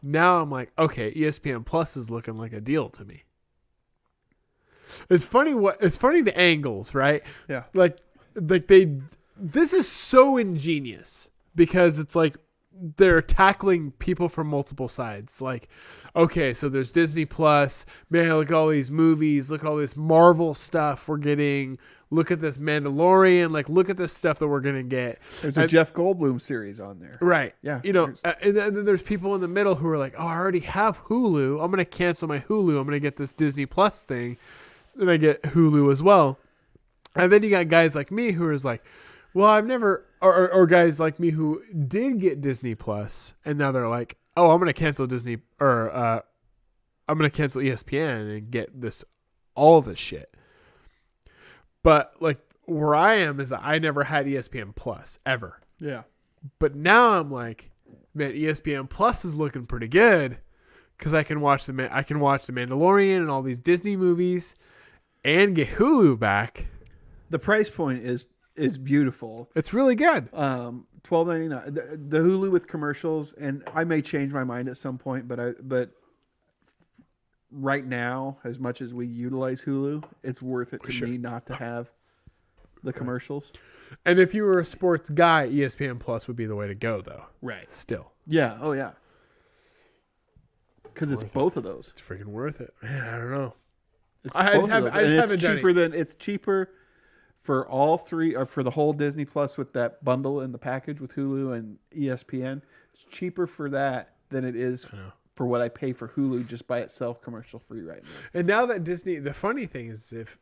now I'm like, okay, ESPN Plus is looking like a deal to me. It's funny the angles, right? yeah, Like this is so ingenious because it's like they're tackling people from multiple sides. Like, okay, so there's Disney Plus. Man, look at all these movies. Look at all this Marvel stuff we're getting. Look at this Mandalorian. Like, look at this stuff that we're going to get. there's a Jeff Goldblum series on there. Right. Yeah, You know, and then there's people in the middle who are like, oh, I already have Hulu. I'm going to cancel my Hulu. I'm going to get this Disney Plus thing. Then I get Hulu as well. And then you got guys like me who is like, well, I've never, or guys like me who did get Disney Plus, and now they're like, oh, I'm going to cancel Disney, or I'm going to cancel ESPN and get all this shit. But like where I am is that I never had ESPN Plus ever. Yeah, But now I'm like, man, ESPN Plus is looking pretty good because I can watch the Mandalorian and all these Disney movies, and get Hulu back. the price point is beautiful. It's really good. $12.99. The Hulu with commercials, and I may change my mind at some point, but right now, as much as we utilize Hulu, it's worth it to me not to have the commercials. And if you were a sports guy, ESPN Plus would be the way to go, though. Right. Still, Yeah. Oh yeah. Because it's both of those. it's freaking worth it. Man, I don't know. It's I just both of haven't- those. I just And haven't done it's cheaper for all three, or for the whole Disney Plus with that bundle in the package with Hulu and ESPN, it's cheaper for that than it is I know. for what I pay for Hulu just by itself, commercial free right now. And now that Disney, the funny thing is, if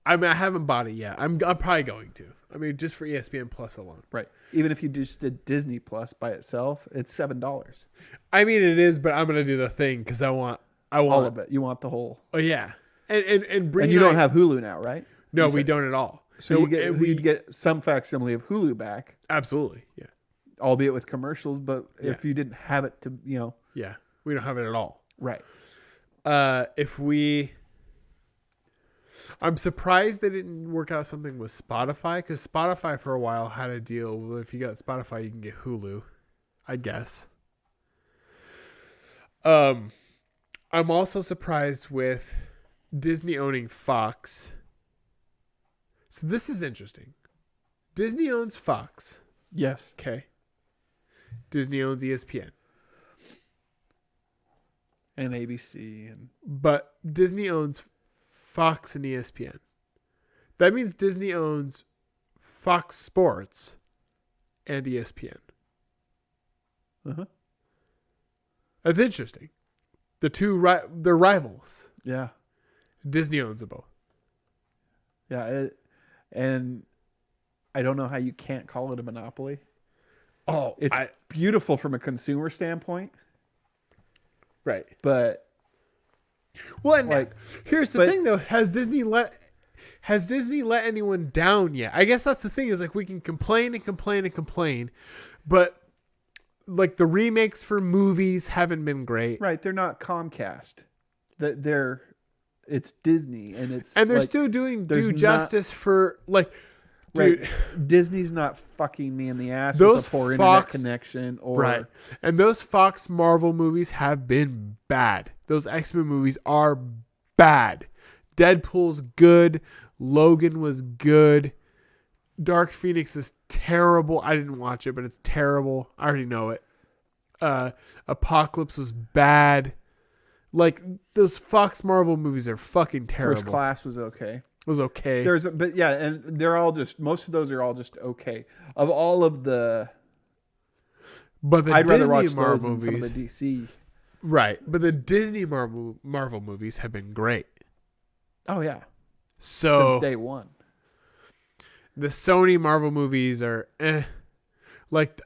I mean, I haven't bought it yet. I'm probably going to. I mean, just for ESPN Plus alone. Right. Even if you just did Disney Plus by itself, it's $7. I mean, it is, but I'm gonna do the thing because I want All of it. You want the whole. Oh yeah, and Bree And you don't have Hulu now, right? No, you we said- don't at all. So No, you get and you'd get some facsimile of Hulu back, absolutely, yeah, albeit with commercials. But Yeah. if you didn't have it to, yeah. We don't have it at all. right. I'm surprised they didn't work out something with Spotify because Spotify for a while had a deal. Well, if you got Spotify, you can get Hulu, I guess. I'm also surprised with Disney owning Fox. So this is interesting. Disney owns Fox. Yes. Okay. Disney owns ESPN. And ABC and But Disney owns Fox and ESPN. That means Disney owns Fox Sports and ESPN. uh-huh. That's interesting. They're rivals. Yeah. Disney owns them both. Yeah. And I don't know how you can't call it a monopoly. Oh, It's beautiful from a consumer standpoint, right. but Well, and like, here's the thing though: has Disney let anyone down yet? I guess that's the thing. Is like we can complain and complain and complain, but like the remakes for movies haven't been great. right, they're not Comcast. It's Disney, and they're they're still doing there's due not- justice for like, dude. right. Disney's not fucking me in the ass Those with a poor Fox- internet connection, or Right. And those Fox Marvel movies have been bad. Those X-Men movies are bad. Deadpool's good. Logan was good. Dark Phoenix is terrible. I didn't watch it, but it's terrible. I already know it. Apocalypse was bad. Like, those Fox Marvel movies are fucking terrible. First Class was okay. It was okay. But yeah, and they're all just, most of those are all just okay. Of all of the, But the I'd Disney rather watch Marvel those than some of movies, the DC. right? But the Disney Marvel movies have been great. Oh yeah, So since day one. the Sony Marvel movies are like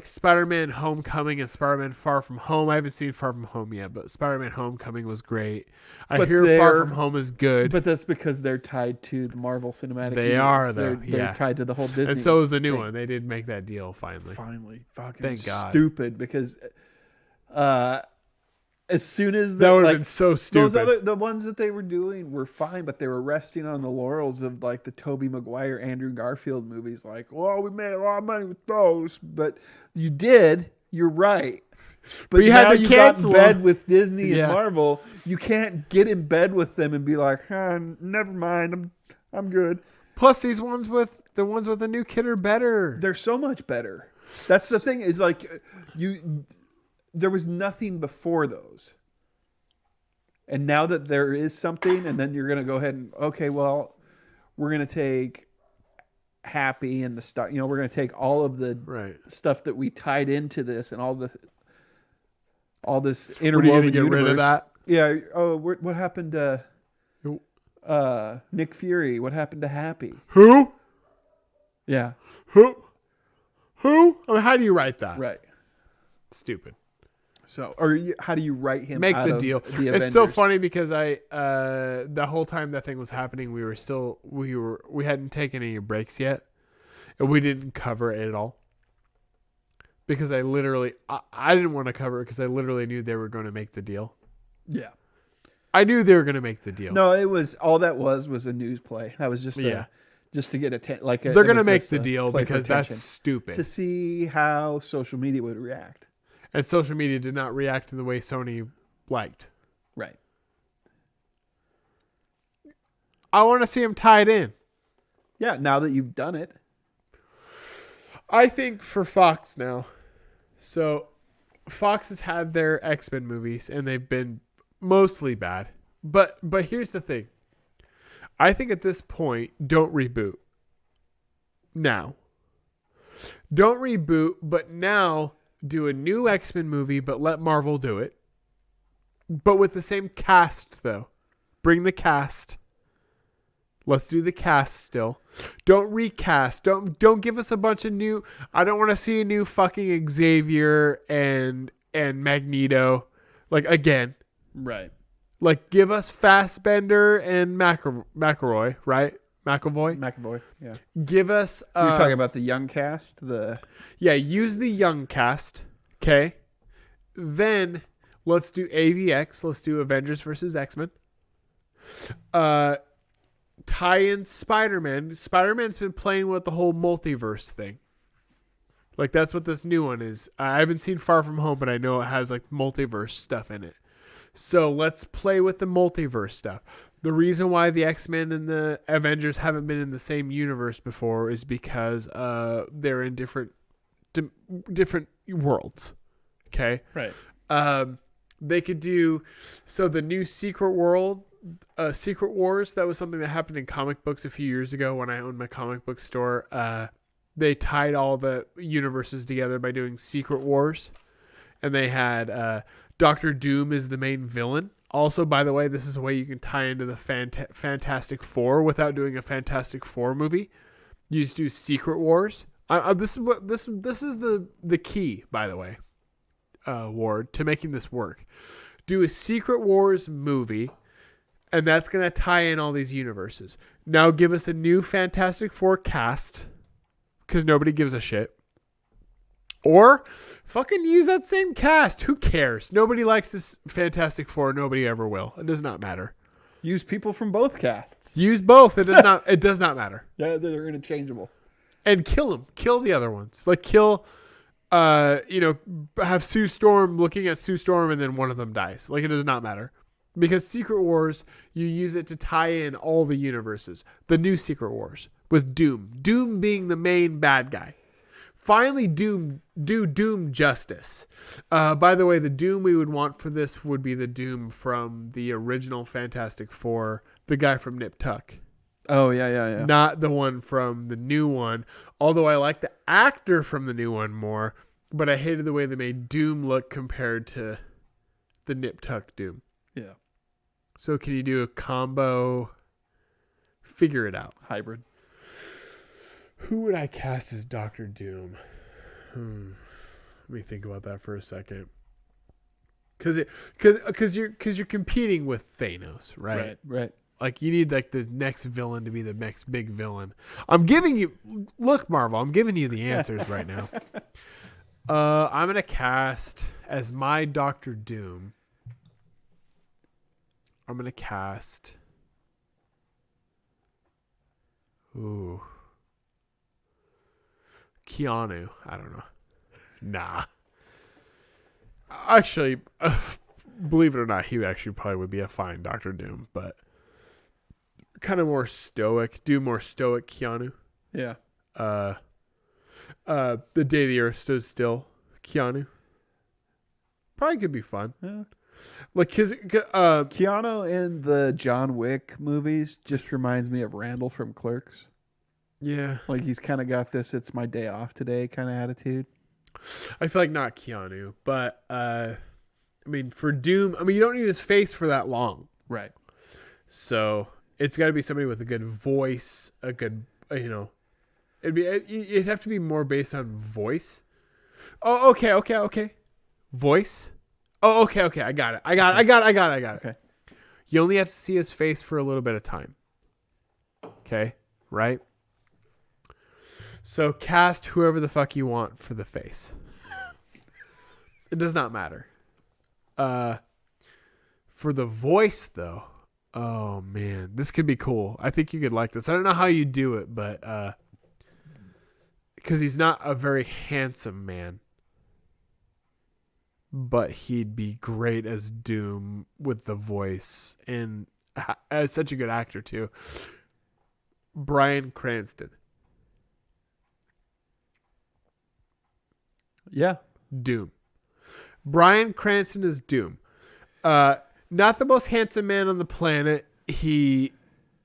Spider-Man Homecoming and Spider-Man Far From Home. I haven't seen Far From Home yet, but Spider-Man Homecoming was great. I But hear Far they're- From Home is good. But that's because they're tied to the Marvel Cinematic They Universe. are, though, They're yeah. tied to the whole Disney. And so is the new thing. one. They did make that deal finally. Finally, fucking Thank God. stupid, because as soon as That would have like, been so stupid. the ones that they were doing were fine, but they were resting on the laurels of like the Tobey Maguire, Andrew Garfield movies. Like, well, we made a lot of money with those, but you did. You're right. But you had now to you got in cancel bed them. with Disney Yeah. and Marvel. You can't get in bed with them and be like, never mind, I'm good. Plus, the ones with the new kid are better. They're so much better. That's the thing, is like there was nothing before those. And now that there is something, and then you're going to go ahead and, okay, well, we're going to take Happy and the stuff, we're going to take all of the Right. stuff that we tied into this and all this What are you interwoven gonna get universe. rid of that? Yeah. Oh, what happened to Who? Nick Fury? What happened to Happy? Who? Yeah. Who? I mean, how do you write that? Right. Stupid. So, how do you write him? Make out the of deal. The It's so Avengers? funny because the whole time that thing was happening, we hadn't taken any breaks yet, and we didn't cover it at all. Because I didn't want to cover it because I literally knew they were going to make the deal. Yeah. I knew they were going to make the deal. No, it was all that was a news play. That was just just to get attention. They're going to make the deal because that's stupid. to see how social media would react. And social media did not react in the way Sony liked. Right. I want to see them tied in. Yeah. Now that you've done it. I think for Fox now. So Fox has had their X-Men movies and they've been mostly bad. But here's the thing. I think at this point, don't reboot. Now. Don't reboot, but now do a new X-Men movie, but let Marvel do it. But with the same cast, though. Bring the cast. Let's do the cast still. Don't recast. Don't give us a bunch of new. I don't want to see a new fucking Xavier and Magneto, like again. Right. Like give us Fassbender and McAvoy, right? McAvoy. Yeah. Give us. You're talking about the young cast. Yeah. Use the young cast. Okay. Then let's do AVX. Let's do Avengers versus X-Men. Tie in Spider-Man. Spider-Man's been playing with the whole multiverse thing. Like that's what this new one is. I haven't seen Far From Home, but I know it has like multiverse stuff in it. So let's play with the multiverse stuff. The reason why the X-Men and the Avengers haven't been in the same universe before is because they're in different worlds. Okay? Right. They could do so the new Secret World, Secret Wars, that was something that happened in comic books a few years ago when I owned my comic book store. They tied all the universes together by doing Secret Wars. And they had Doctor Doom is the main villain. Also, by the way, this is a way you can tie into the Fantastic Four without doing a Fantastic Four movie. You just do Secret Wars. This is the key, by the way, Ward, to making this work. Do a Secret Wars movie, and that's going to tie in all these universes. Now give us a new Fantastic Four cast, because nobody gives a shit. Or fucking use that same cast. Who cares? Nobody likes this Fantastic Four. Nobody ever will. It does not matter. Use people from both casts. Use both. It does not. It does not matter. Yeah, they're interchangeable. And kill them. Kill the other ones. Like kill. Have Sue Storm looking at Sue Storm, and then one of them dies. Like it does not matter. Because Secret Wars, you use it to tie in all the universes. The new Secret Wars with Doom. Doom being the main bad guy. Finally, do Doom justice. By the way, the Doom we would want for this would be the Doom from the original Fantastic Four, the guy from Nip Tuck. Oh, yeah. Not the one from the new one. Although I like the actor from the new one more, but I hated the way they made Doom look compared to the Nip Tuck Doom. Yeah. So can you do a combo? Figure it out. Hybrid. Who would I cast as Doctor Doom? Let me think about that for a second. Because you're competing with Thanos, right? Right. Like you need like the next villain to be the next big villain. Look, Marvel, I'm giving you the answers right now. I'm gonna cast as my Doctor Doom. I'm gonna cast. Ooh. Keanu. I don't know. Nah. Actually, believe it or not, he actually probably would be a fine Doctor Doom, but kind of more stoic. Do more stoic Keanu. Yeah. The Day the Earth Stood Still Keanu. Probably could be fun. Yeah. Like his Keanu in the John Wick movies just reminds me of Randall from Clerks. Yeah. Like he's kind of got this "it's my day off today" kind of attitude. I feel like not Keanu, but for Doom, you don't need his face for that long. Right. So it's got to be somebody with a good voice, a good, it'd have to be more based on voice. Oh, okay. Voice. Oh, okay. I got it. Okay. You only have to see his face for a little bit of time. Okay. Right. So cast whoever the fuck you want for the face. It does not matter. For the voice though, oh man, this could be cool. I think you could like this. I don't know how you do it, but because he's not a very handsome man, but he'd be great as Doom with the voice and as such a good actor too. Bryan Cranston. Yeah. Doom. Bryan Cranston is Doom. Not the most handsome man on the planet. He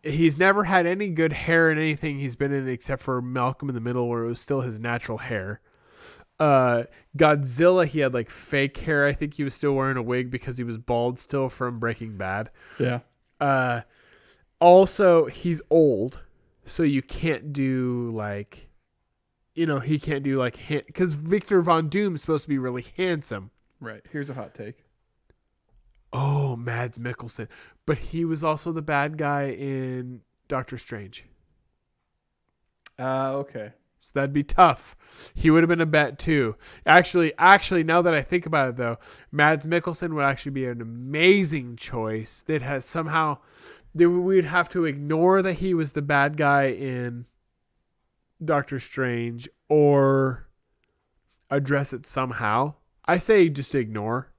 he's never had any good hair in anything he's been in except for Malcolm in the Middle, where it was still his natural hair. Godzilla, he had like fake hair. I think he was still wearing a wig because he was bald still from Breaking Bad. Yeah. Also, he's old, so you can't do like, he can't do like, because Victor Von Doom is supposed to be really handsome. Right. Here's a hot take. Oh, Mads Mikkelsen. But he was also the bad guy in Doctor Strange. Okay. So that'd be tough. He would have been a bet too. Actually, now that I think about it though, Mads Mikkelsen would actually be an amazing choice that has somehow, we'd have to ignore that he was the bad guy in Doctor Strange or address it somehow. I say just ignore.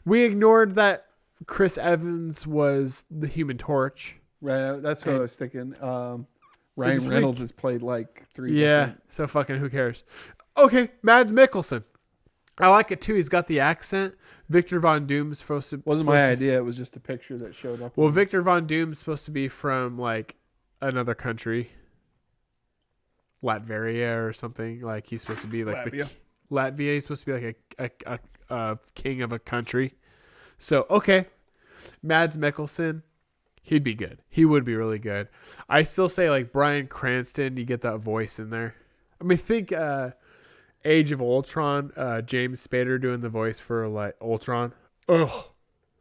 We ignored that Chris Evans was the Human Torch. Right. That's what I was thinking. Ryan Reynolds has played like 3 Yeah, different... so fucking who cares? Okay, Mads Mikkelsen. I like it too. He's got the accent. Victor Von Doom's supposed to... Wasn't my idea. It was just a picture that showed up. Well, Victor Von Doom's supposed to be from like another country. Latveria or something. Like he's supposed to be like Latvia. He's supposed to be like a king of a country. So, okay. Mads Mikkelsen. He'd be good. He would be really good. I still say like Bryan Cranston. You get that voice in there. I mean, think Age of Ultron. James Spader doing the voice for like Ultron. Oh,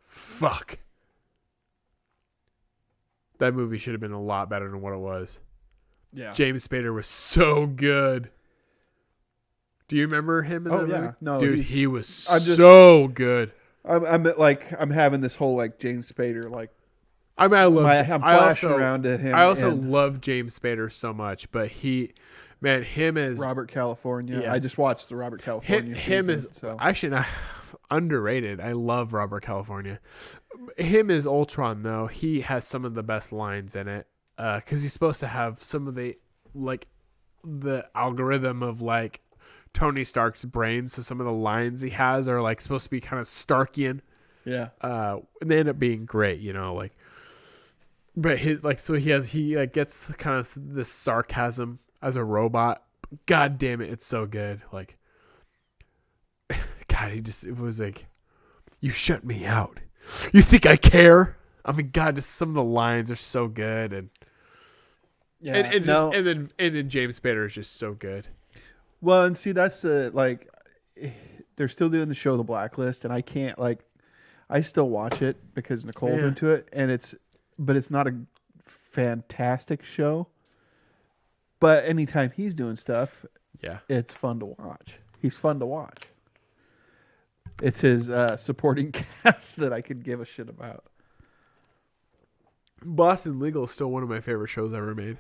fuck. That movie should have been a lot better than what it was. Yeah. James Spader was so good. Do you remember him in that movie? No, dude, he was so good. I'm having this whole like James Spader like. I mean, I'm flashing around at him. I also love James Spader so much, but him as Robert California. Yeah. I just watched the Robert California him season, is so. actually not underrated. I love Robert California. Him as Ultron though, he has some of the best lines in it because he's supposed to have some of the like the algorithm of like Tony Stark's brain. So some of the lines he has are like supposed to be kind of Starkian. Yeah. And they end up being great, like. But he gets kind of this sarcasm as a robot. God damn it, it's so good. Like, God, it was like, you shut me out. You think I care? I mean, God, just some of the lines are so good, and yeah, and then James Spader is just so good. Well, and see, that's like, they're still doing the show The Blacklist, and I can't I still watch it because Nicole's into it, and but it's not a fantastic show. But anytime he's doing stuff, it's fun to watch. He's fun to watch. It's his supporting cast that I could give a shit about. Boston Legal is still one of my favorite shows ever made.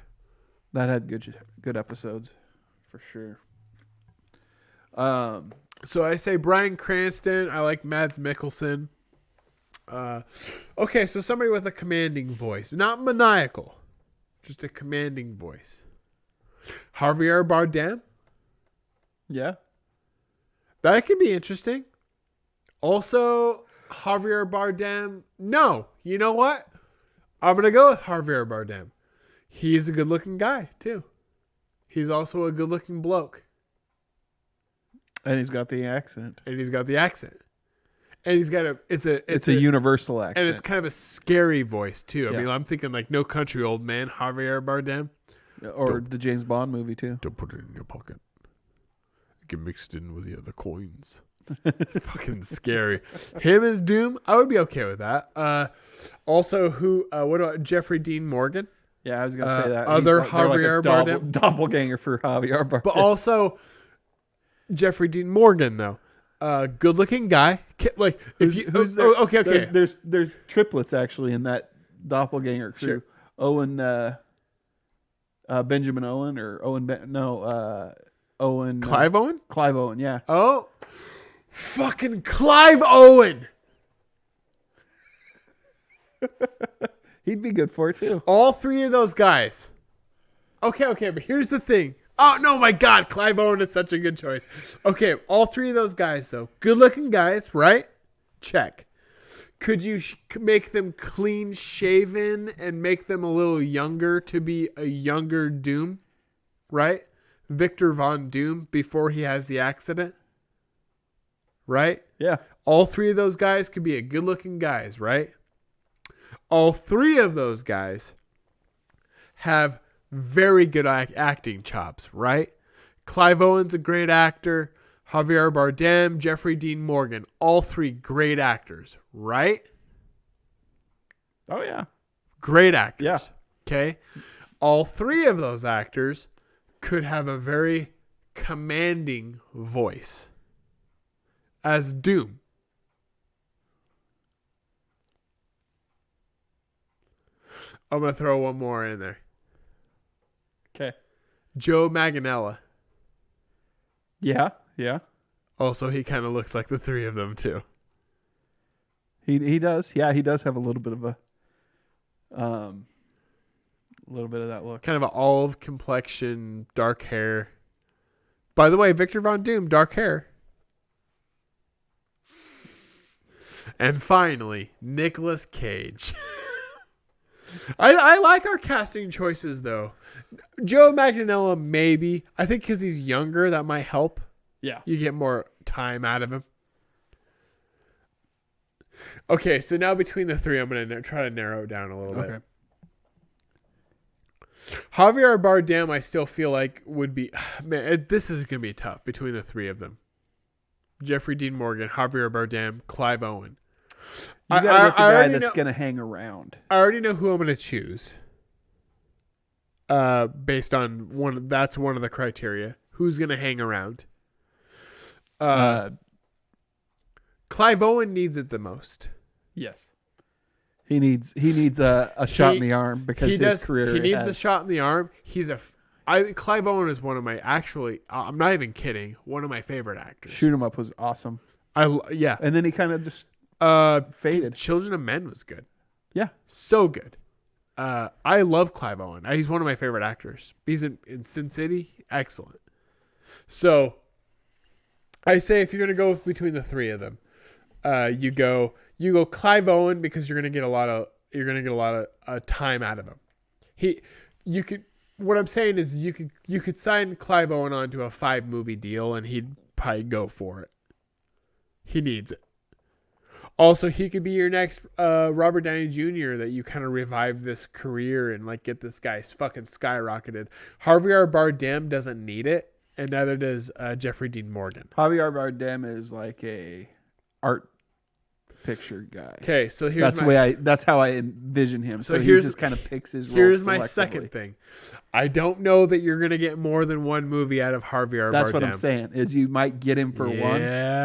That had good episodes, for sure. So I say Bryan Cranston. I like Mads Mikkelsen. Okay, so somebody with a commanding voice, not maniacal, just a commanding voice. Javier Bardem. Yeah, that could be interesting. Also, Javier Bardem. No, you know what? I'm gonna go with Javier Bardem. He's a good-looking guy too. He's also a good-looking bloke, and he's got the accent. And he's got it's a universal accent. And it's kind of a scary voice too. I mean, I'm thinking like No Country Old Man, Javier Bardem. Or the James Bond movie too. Don't put it in your pocket. Get mixed in with the other coins. Fucking scary. Him as Doom, I would be okay with that. Also, what about Jeffrey Dean Morgan? Yeah, I was gonna say that. Other Javier Bardem. Doppelganger for Javier Bardem. But also Jeffrey Dean Morgan though. Good-looking guy. Like, who's there? Okay. There's triplets actually in that doppelganger crew. Sure. Owen, Benjamin Owen, or Owen. Owen. Clive Owen. Clive Owen. Yeah. Oh, fucking Clive Owen. He'd be good for it too. All three of those guys. Okay, but here's the thing. Oh, no, my God. Clive Owen is such a good choice. Okay, all three of those guys, though. Good-looking guys, right? Check. Could you make them clean shaven and make them a little younger to be a younger Doom? Right? Victor Von Doom before he has the accident. Right? Yeah. All three of those guys could be a good looking guys, right? All three of those guys have very good acting chops, right? Clive Owen's a great actor. Javier Bardem, Jeffrey Dean Morgan, all three great actors, right? Oh, yeah. Great actors. Yeah. Okay. All three of those actors could have a very commanding voice as Doom. I'm going to throw one more in there. Okay. Joe Manganiello. Yeah. Yeah. Also, he kind of looks like the three of them, too. He does. Yeah, he does have a little bit of that look. Kind of an olive complexion, dark hair. By the way, Victor Von Doom, dark hair. And finally, Nicolas Cage. I like our casting choices, though. Joe Manganiello, maybe. I think because he's younger, that might help. Yeah. You get more time out of him. Okay, so now between the three, I'm going to try to narrow it down a little bit. Javier Bardem, I still feel like would be... Man, this is going to be tough between the three of them. Jeffrey Dean Morgan, Javier Bardem, Clive Owen. You got to get the guy that's going to hang around. I already know who I'm going to choose. Based on that's one of the criteria. Who's going to hang around? Clive Owen needs it the most. Yes. He needs a shot in the arm because his career. He needs a shot in the arm. Clive Owen is one of my I'm not even kidding. One of my favorite actors. Shoot 'Em Up was awesome. Yeah. And then he kind of just faded. Children of Men was good. Yeah. So good. I love Clive Owen. He's one of my favorite actors. He's in Sin City. Excellent. So I say if you're going to go between the three of them, you go Clive Owen because you're going to get a lot of time out of him. What I'm saying is you could sign Clive Owen onto a 5-movie deal and he'd probably go for it. He needs it. Also, he could be your next Robert Downey Jr. that you kind of revive this career and like get this guy fucking skyrocketed. Javier Bardem doesn't need it, and neither does Jeffrey Dean Morgan. Javier Bardem is like a art picture guy. Okay, so here's that's how I envision him. So he just kind of picks his roles. Here's my second thing. I don't know that you're gonna get more than one movie out of Javier Bardem. That's what I'm saying. Is you might get him for one,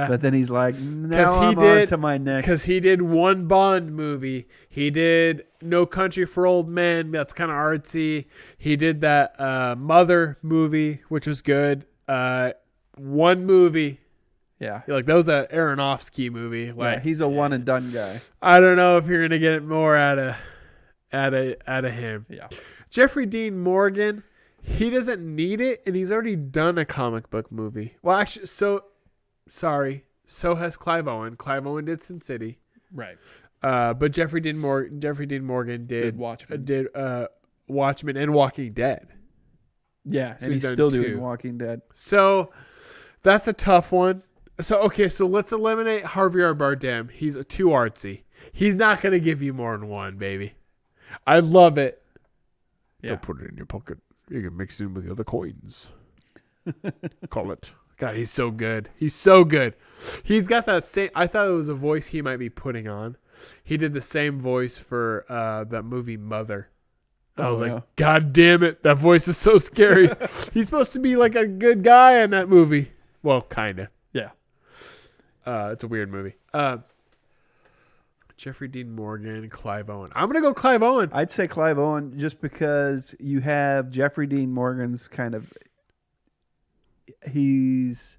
but then he's like, now I'm on to my next. Because he did one Bond movie. He did No Country for Old Men. That's kind of artsy. He did that Mother movie, which was good. One movie. Yeah. Like that was an Aronofsky movie. Like he's a one and done guy. I don't know if you're gonna get more out of him. Yeah. Jeffrey Dean Morgan, he doesn't need it, and he's already done a comic book movie. Well, actually, so has Clive Owen. Clive Owen did Sin City. Right. But Jeffrey Dean Morgan did Watchmen and Walking Dead. Yeah, so and he's still doing Walking Dead. So that's a tough one. So let's eliminate Javier Bardem. He's too artsy. He's not going to give you more than one, baby. I love it. Yeah. Don't put it in your pocket. You can mix it in with the other coins. Call it. God, he's so good. He's so good. He's got that same... I thought it was a voice he might be putting on. He did the same voice for that movie Mother. I was like, God damn it. That voice is so scary. He's supposed to be like a good guy in that movie. Well, kind of. Yeah. It's a weird movie. Jeffrey Dean Morgan, Clive Owen. I'm going to go Clive Owen. I'd say Clive Owen just because you have Jeffrey Dean Morgan's kind of... He's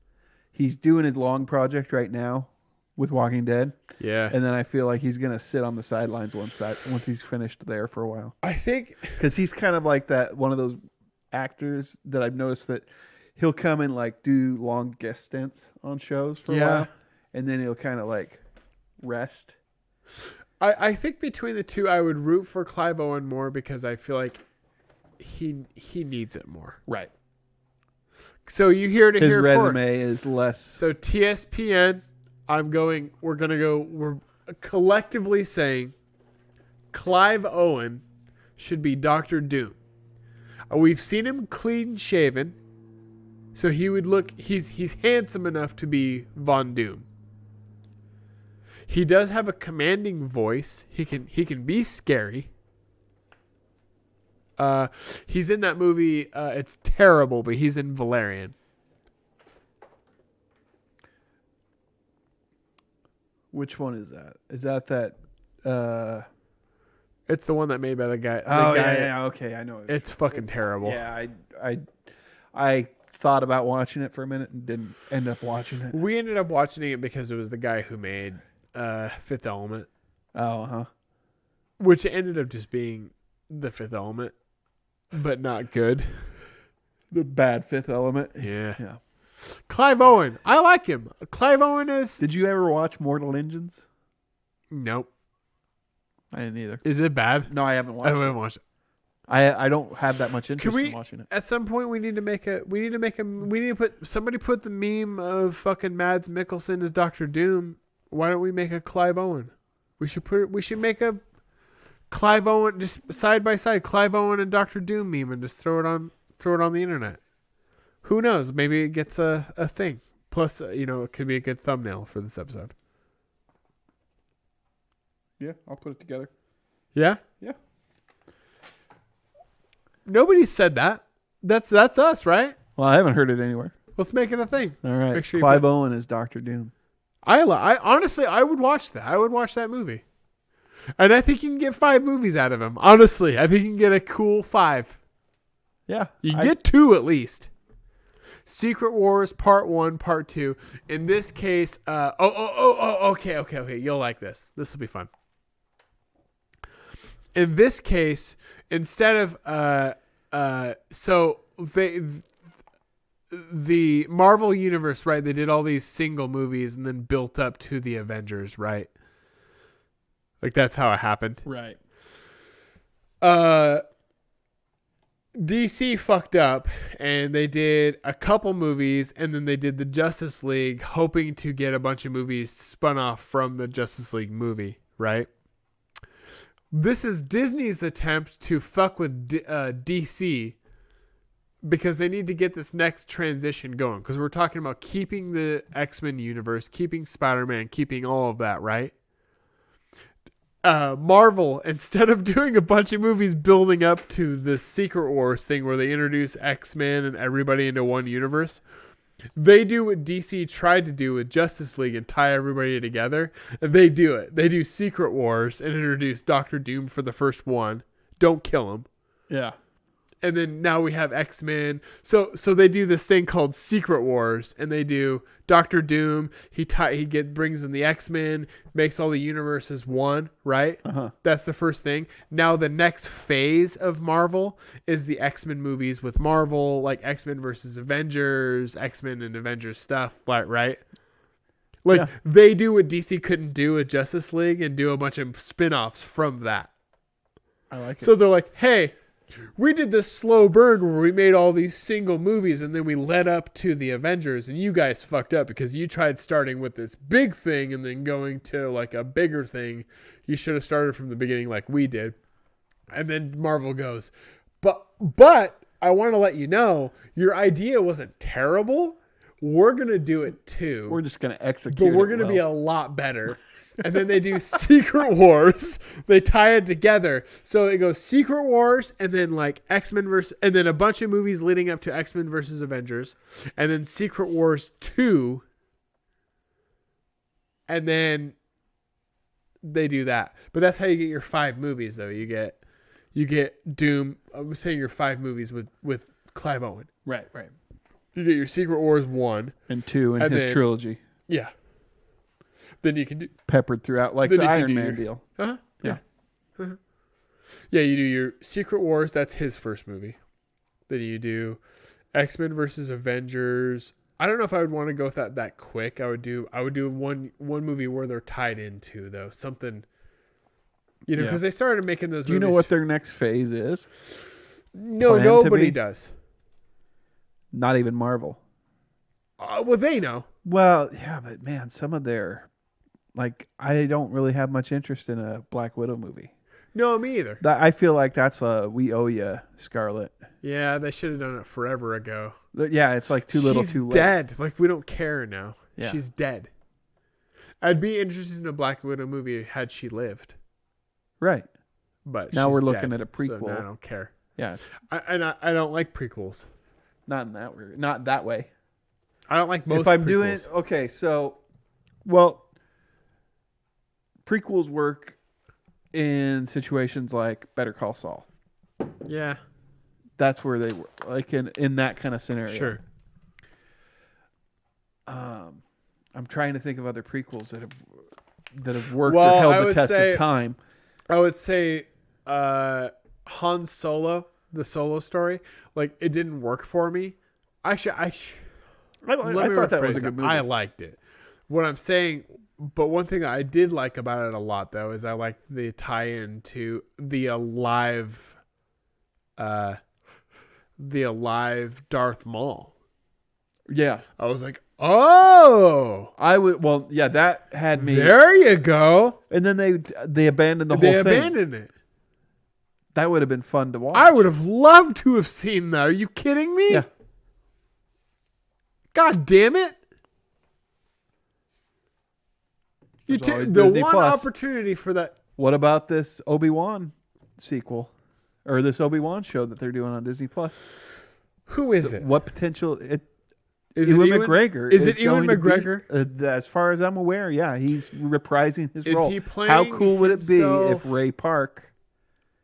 doing his long project right now with Walking Dead. Yeah. And then I feel like he's going to sit on the sidelines once he's finished there for a while. I think... Because he's kind of like that one of those actors that I've noticed that he'll come and like do long guest stints on shows for a while. And then he'll kind of like rest. I think between the two, I would root for Clive Owen more because I feel like he needs it more. Right. So you hear to His hear resume is less. So TSPN, we're collectively saying Clive Owen should be Dr. Doom. We've seen him clean shaven, so he would look, he's handsome enough to be Von Doom. He does have a commanding voice. He can be scary. He's in that movie. It's terrible, but he's in Valerian. Which one is that? Is that? It's the one that made by the guy. Yeah. Okay, I know. It's fucking terrible. Yeah, I thought about watching it for a minute and didn't end up watching it. We ended up watching it because it was the guy who made Fifth Element. Oh, huh. Which ended up just being the Fifth Element, but not good. The bad Fifth Element. Yeah. Clive Owen. I like him. Clive Owen is... Did you ever watch Mortal Engines? Nope. I didn't either. Is it bad? No, I haven't watched I haven't watched it. I don't have that much interest in watching it. At some point, we need to put the meme of fucking Mads Mikkelsen as Dr. Doom. Why don't we make a Clive Owen? We should make a Clive Owen, just side by side, Clive Owen and Dr. Doom meme, and just throw it on the internet. Who knows? Maybe it gets a thing. Plus, it could be a good thumbnail for this episode. Yeah, I'll put it together. Yeah? Yeah. Nobody said that. That's us, right? Well, I haven't heard it anywhere. Let's make it a thing. All right. Make sure Clive Owen is Dr. Doom. I honestly, I would watch that. I would watch that movie. And I think you can get 5 movies out of him. Honestly, I think you can get a cool 5. Yeah. You can get 2 at least. Secret Wars Part 1, Part 2. In this case, okay. You'll like this. This will be fun. In this case, instead of the Marvel Universe, right? They did all these single movies and then built up to the Avengers, right? Like that's how it happened. Right. DC fucked up and they did a couple movies and then they did the Justice League, hoping to get a bunch of movies spun off from the Justice League movie, right? This is Disney's attempt to fuck with DC because they need to get this next transition going. Because we're talking about keeping the X-Men universe, keeping Spider-Man, keeping all of that, right? Marvel, instead of doing a bunch of movies building up to the Secret Wars thing where they introduce X-Men and everybody into one universe, they do what DC tried to do with Justice League and tie everybody together. And they do it. They do Secret Wars and introduce Dr. Doom for the first one. Don't kill him. Yeah. And then now we have X-Men. So they do this thing called Secret Wars, and they do Dr. Doom. He brings in the X-Men, makes all the universes one, right? Uh-huh. That's the first thing. Now the next phase of Marvel is the X-Men movies with Marvel, like X-Men versus Avengers, X-Men and Avengers stuff, right? Like they do what DC couldn't do with Justice League and do a bunch of spin-offs from that. I like it. So they're like, hey, we did this slow burn where we made all these single movies and then we led up to the Avengers and you guys fucked up because you tried starting with this big thing and then going to like a bigger thing. You should have started from the beginning like we did. And then Marvel goes, but I want to let you know your idea wasn't terrible. We're going to do it too. We're just going to execute but we're going to be a lot better. And then they do Secret Wars. They tie it together. So it goes Secret Wars and then like X-Men versus, and then a bunch of movies leading up to X-Men versus Avengers. And then Secret Wars 2. And then they do that. But that's how you get your 5 movies though. You get Doom. I'm saying your 5 movies with Clive Owen. Right. You get your Secret Wars 1 and 2 in his trilogy. Yeah. Then you can do peppered throughout like the Iron Man deal. Uh-huh. Yeah. Uh-huh. Yeah, you do your Secret Wars, that's his first movie. Then you do X-Men versus Avengers. I don't know if I would want to go with that quick. I would do one movie where they're tied into though. Something You know, Yeah. because they started making those Do you movies. know what their next phase is? No, plan to nobody be? does. Not even Marvel. Well, they know. Well, yeah, but man, some of their like I don't really have much interest in a Black Widow movie. No, me either. I feel like that's a we owe you, Scarlet. Yeah, they should have done it forever ago. Yeah, it's like too little, She's too late. dead. Like, we don't care now. Yeah. She's dead. I'd be interested in a Black Widow movie had she lived, Right. but Now she's we're looking dead, at a so prequel. now I don't care. Yeah. I don't like prequels. Not that way. I don't like most. If I'm prequels. doing okay, so well, prequels work in situations like Better Call Saul. yeah, That's where they work, like in that kind of scenario. sure. I'm trying to think of other prequels that have worked Well, or held I the would test say- of time. I would say Han Solo, the Solo story, like it didn't work for me. Actually, I let me thought that was rephrase a good movie. I liked it. What I'm saying, but one thing that I did like about it a lot though is I liked the tie-in to the alive Darth Maul. Yeah, I was like, oh, I would. Well, yeah, that had me. there you go. And then they abandoned the They whole thing. abandoned it. That would have been fun to watch. I would have loved to have seen that. Are you kidding me? Yeah. God damn it. You There's always took the Disney one Plus. opportunity for that. What about this Obi-Wan sequel, or this Obi-Wan show that they're doing on Disney Plus? Who is it? What potential? Is Ewan it Ewan McGregor. Is it Ewan going to be- McGregor? as far as I'm aware, yeah, he's reprising his Is role. he playing How cool would it be himself? if Ray Park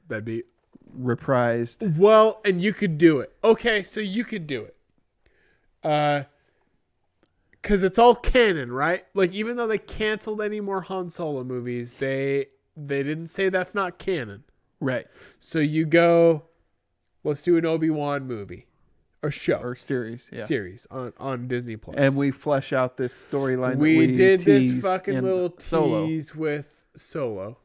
That'd be reprised? well, and you could do it. Okay, so you could do it. Because it's all canon, right? Like even though they canceled any more Han Solo movies, they didn't say that's not canon. Right. So you go, let's do an Obi-Wan movie, or show, Or series. Yeah. series on Disney Plus. And we flesh out this storyline. that we did this teased fucking in little Solo. tease with Solo.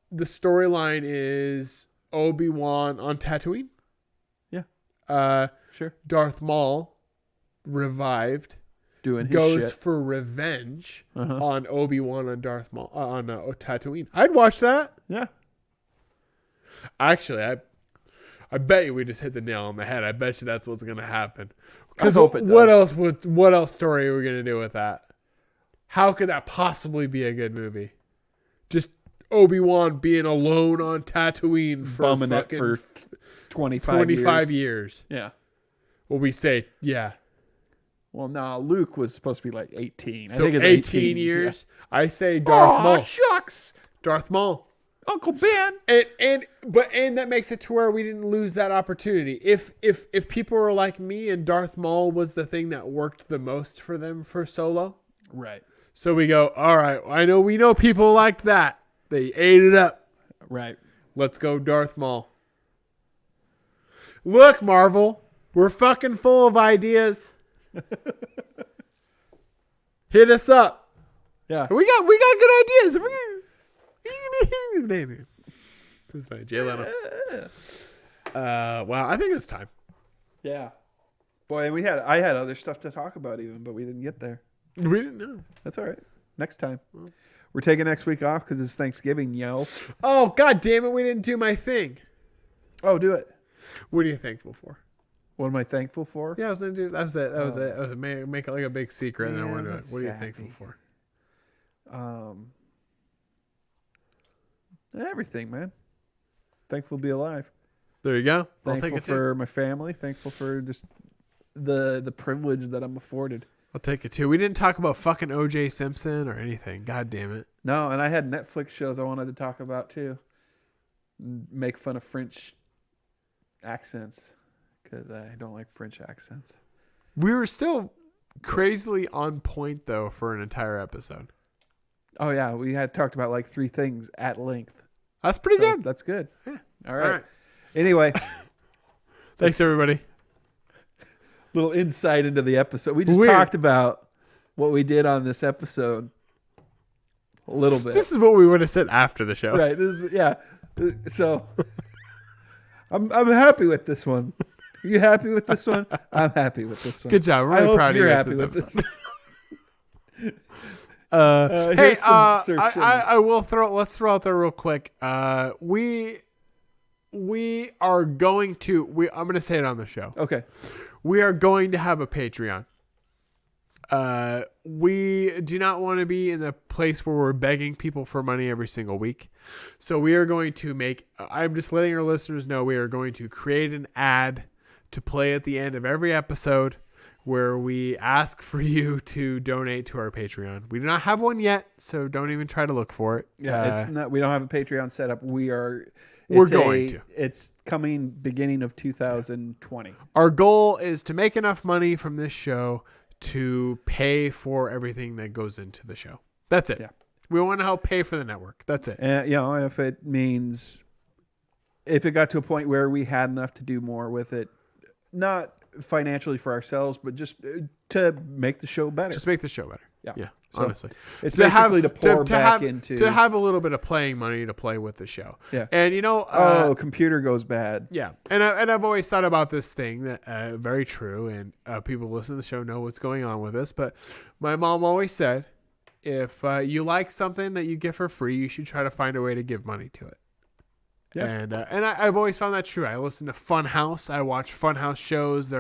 The storyline is Obi-Wan on Tatooine. Yeah. Sure. Darth Maul revived Doing his goes shit. for revenge Uh-huh. on Obi-Wan on Darth Maul on Tatooine. I'd watch that. Yeah. Actually, I bet you we just hit the nail on the head. I bet you that's what's gonna happen. I Because hope it what does. what else story are we gonna do with that? How could that possibly be a good movie? Just Obi-Wan being alone on Tatooine for Bumming it fucking for 25 25 years. years. Yeah. Well, we say, yeah. Well, no, Luke was supposed to be like 18. So I think it's 18 years. I say Darth Maul. Shucks. Darth Maul. Uncle Ben. And that makes it to where we didn't lose that opportunity. If people were like me and Darth Maul was the thing that worked the most for them for Solo, Right. so we go, all right, we know people liked that. They ate it up. Right. Let's go Darth Maul. Look, Marvel, we're fucking full of ideas. Hit us up. Yeah. We got good ideas. This is funny. Jay Leno. Wow, I think it's time. Yeah. Boy, and I had other stuff to talk about even, but we didn't get there. We didn't know. That's all right. Next time. We're taking next week off because it's Thanksgiving, yo. Oh, god damn it, we didn't do my thing. Oh, do it. What are you thankful for? What am I thankful for? Yeah, I was gonna do that. Was it. That was it. I was gonna make it like a big secret, and then I Man, want to do it. that's What are you sappy. thankful for? Everything, man. Thankful to be alive. There you go. I'll take Thankful it too. for my family. Thankful for just the privilege that I'm afforded. I'll take it too. We didn't talk about fucking O.J. Simpson or anything. God damn it. No, and I had Netflix shows I wanted to talk about too. Make fun of French accents because I don't like French accents. We were still crazily on point though for an entire episode. Oh yeah, we had talked about like 3 things at length. That's pretty So, good. That's good. Yeah. All right. All right. Anyway, Thanks everybody. little insight into the episode. We just Weird. talked about what we did on this episode. a little bit. This is what we would have said after the show. Right. This is, yeah. So I'm happy with this one. Are you happy with this one? I'm happy with this one. Good job. We're really proud of you. You're with happy this with episode. this. Hey, some I will let's throw out there real quick. We are going to I'm going to say it on the show. Okay. We are going to have a Patreon. We do not want to be in the place where we're begging people for money every single week. So we are going to I'm just letting our listeners know we are going to create an ad to play at the end of every episode where we ask for you to donate to our Patreon. We do not have one yet, so don't even try to look for it. Yeah, it's not. We don't have a Patreon set up. We're going to. It's coming beginning of 2020. Our goal is to make enough money from this show to pay for everything that goes into the show. That's it. Yeah. We want to help pay for the network. That's it. And if it means, if it got to a point where we had enough to do more with it, not financially for ourselves, but just to make the show better. Just make the show better. Yeah. So honestly, it's basically to pour back into to have a little bit of playing money to play with the show. Yeah. And computer goes bad. Yeah. And I've always thought about this thing that very true, and people who listen to the show know what's going on with this. But my mom always said, if you like something that you get for free, you should try to find a way to give money to it. Yeah. And I've always found that true. I listen to Funhouse. I watch Funhouse shows.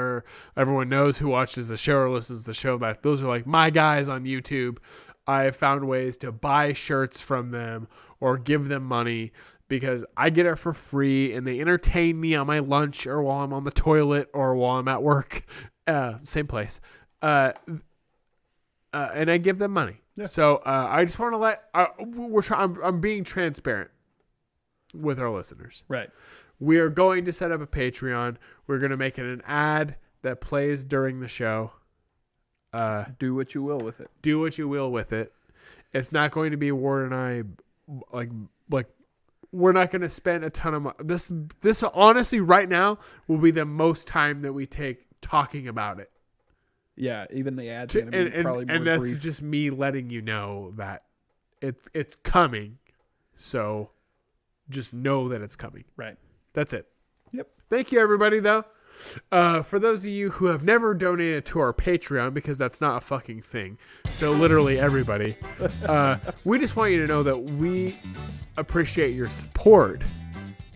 Everyone knows who watches the show or listens to the show. That those are like my guys on YouTube. I found ways to buy shirts from them or give them money because I get it for free and they entertain me on my lunch or while I'm on the toilet or while I'm at work. Same place. And I give them money. Yeah. So I just want to I'm being transparent with our listeners. Right. We are going to set up a Patreon. We're going to make it an ad that plays during the show. Do what you will with it. Do what you will with it. It's not going to be Ward and I like we're not going to spend a ton of money. This honestly right now will be the most time that we take talking about it. Yeah, even the ads going to be probably more and that's brief. Just me letting you know that it's coming. So just know that it's coming. Right. That's it. Yep. Thank you, everybody, though. For those of you who have never donated to our Patreon, because that's not a fucking thing, so literally everybody, we just want you to know that we appreciate your support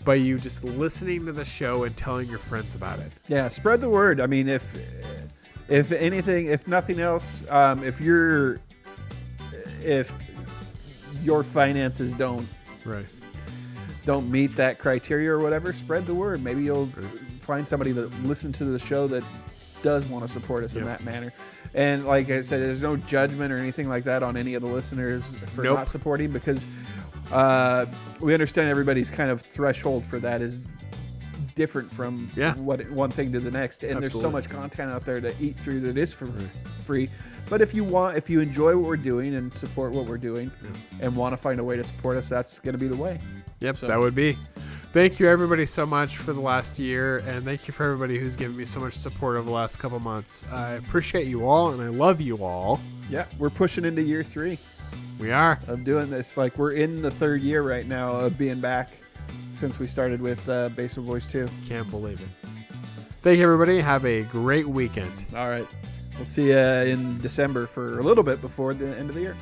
by you just listening to the show and telling your friends about it. Yeah, spread the word. I mean, if anything, if nothing else, if your finances don't meet that criteria or whatever, spread the word. Maybe you'll find somebody that listens to the show that does want to support us in that manner. And like I said, there's no judgment or anything like that on any of the listeners for not supporting, because we understand everybody's kind of threshold for that is different from one thing to the next. And there's so much content out there to eat through that is for free. But if you enjoy what we're doing and support what we're doing and want to find a way to support us, that's going to be the way. Yep, so that would be. Thank you, everybody, so much for the last year, and thank you for everybody who's given me so much support over the last couple months. I appreciate you all, and I love you all. Yeah, we're pushing into year 3. We are. Of doing this. Like, we're in the 3rd year right now of being back since we started with Basement Boys 2. Can't believe it. Thank you, everybody. Have a great weekend. All right. We'll see you in December for a little bit before the end of the year.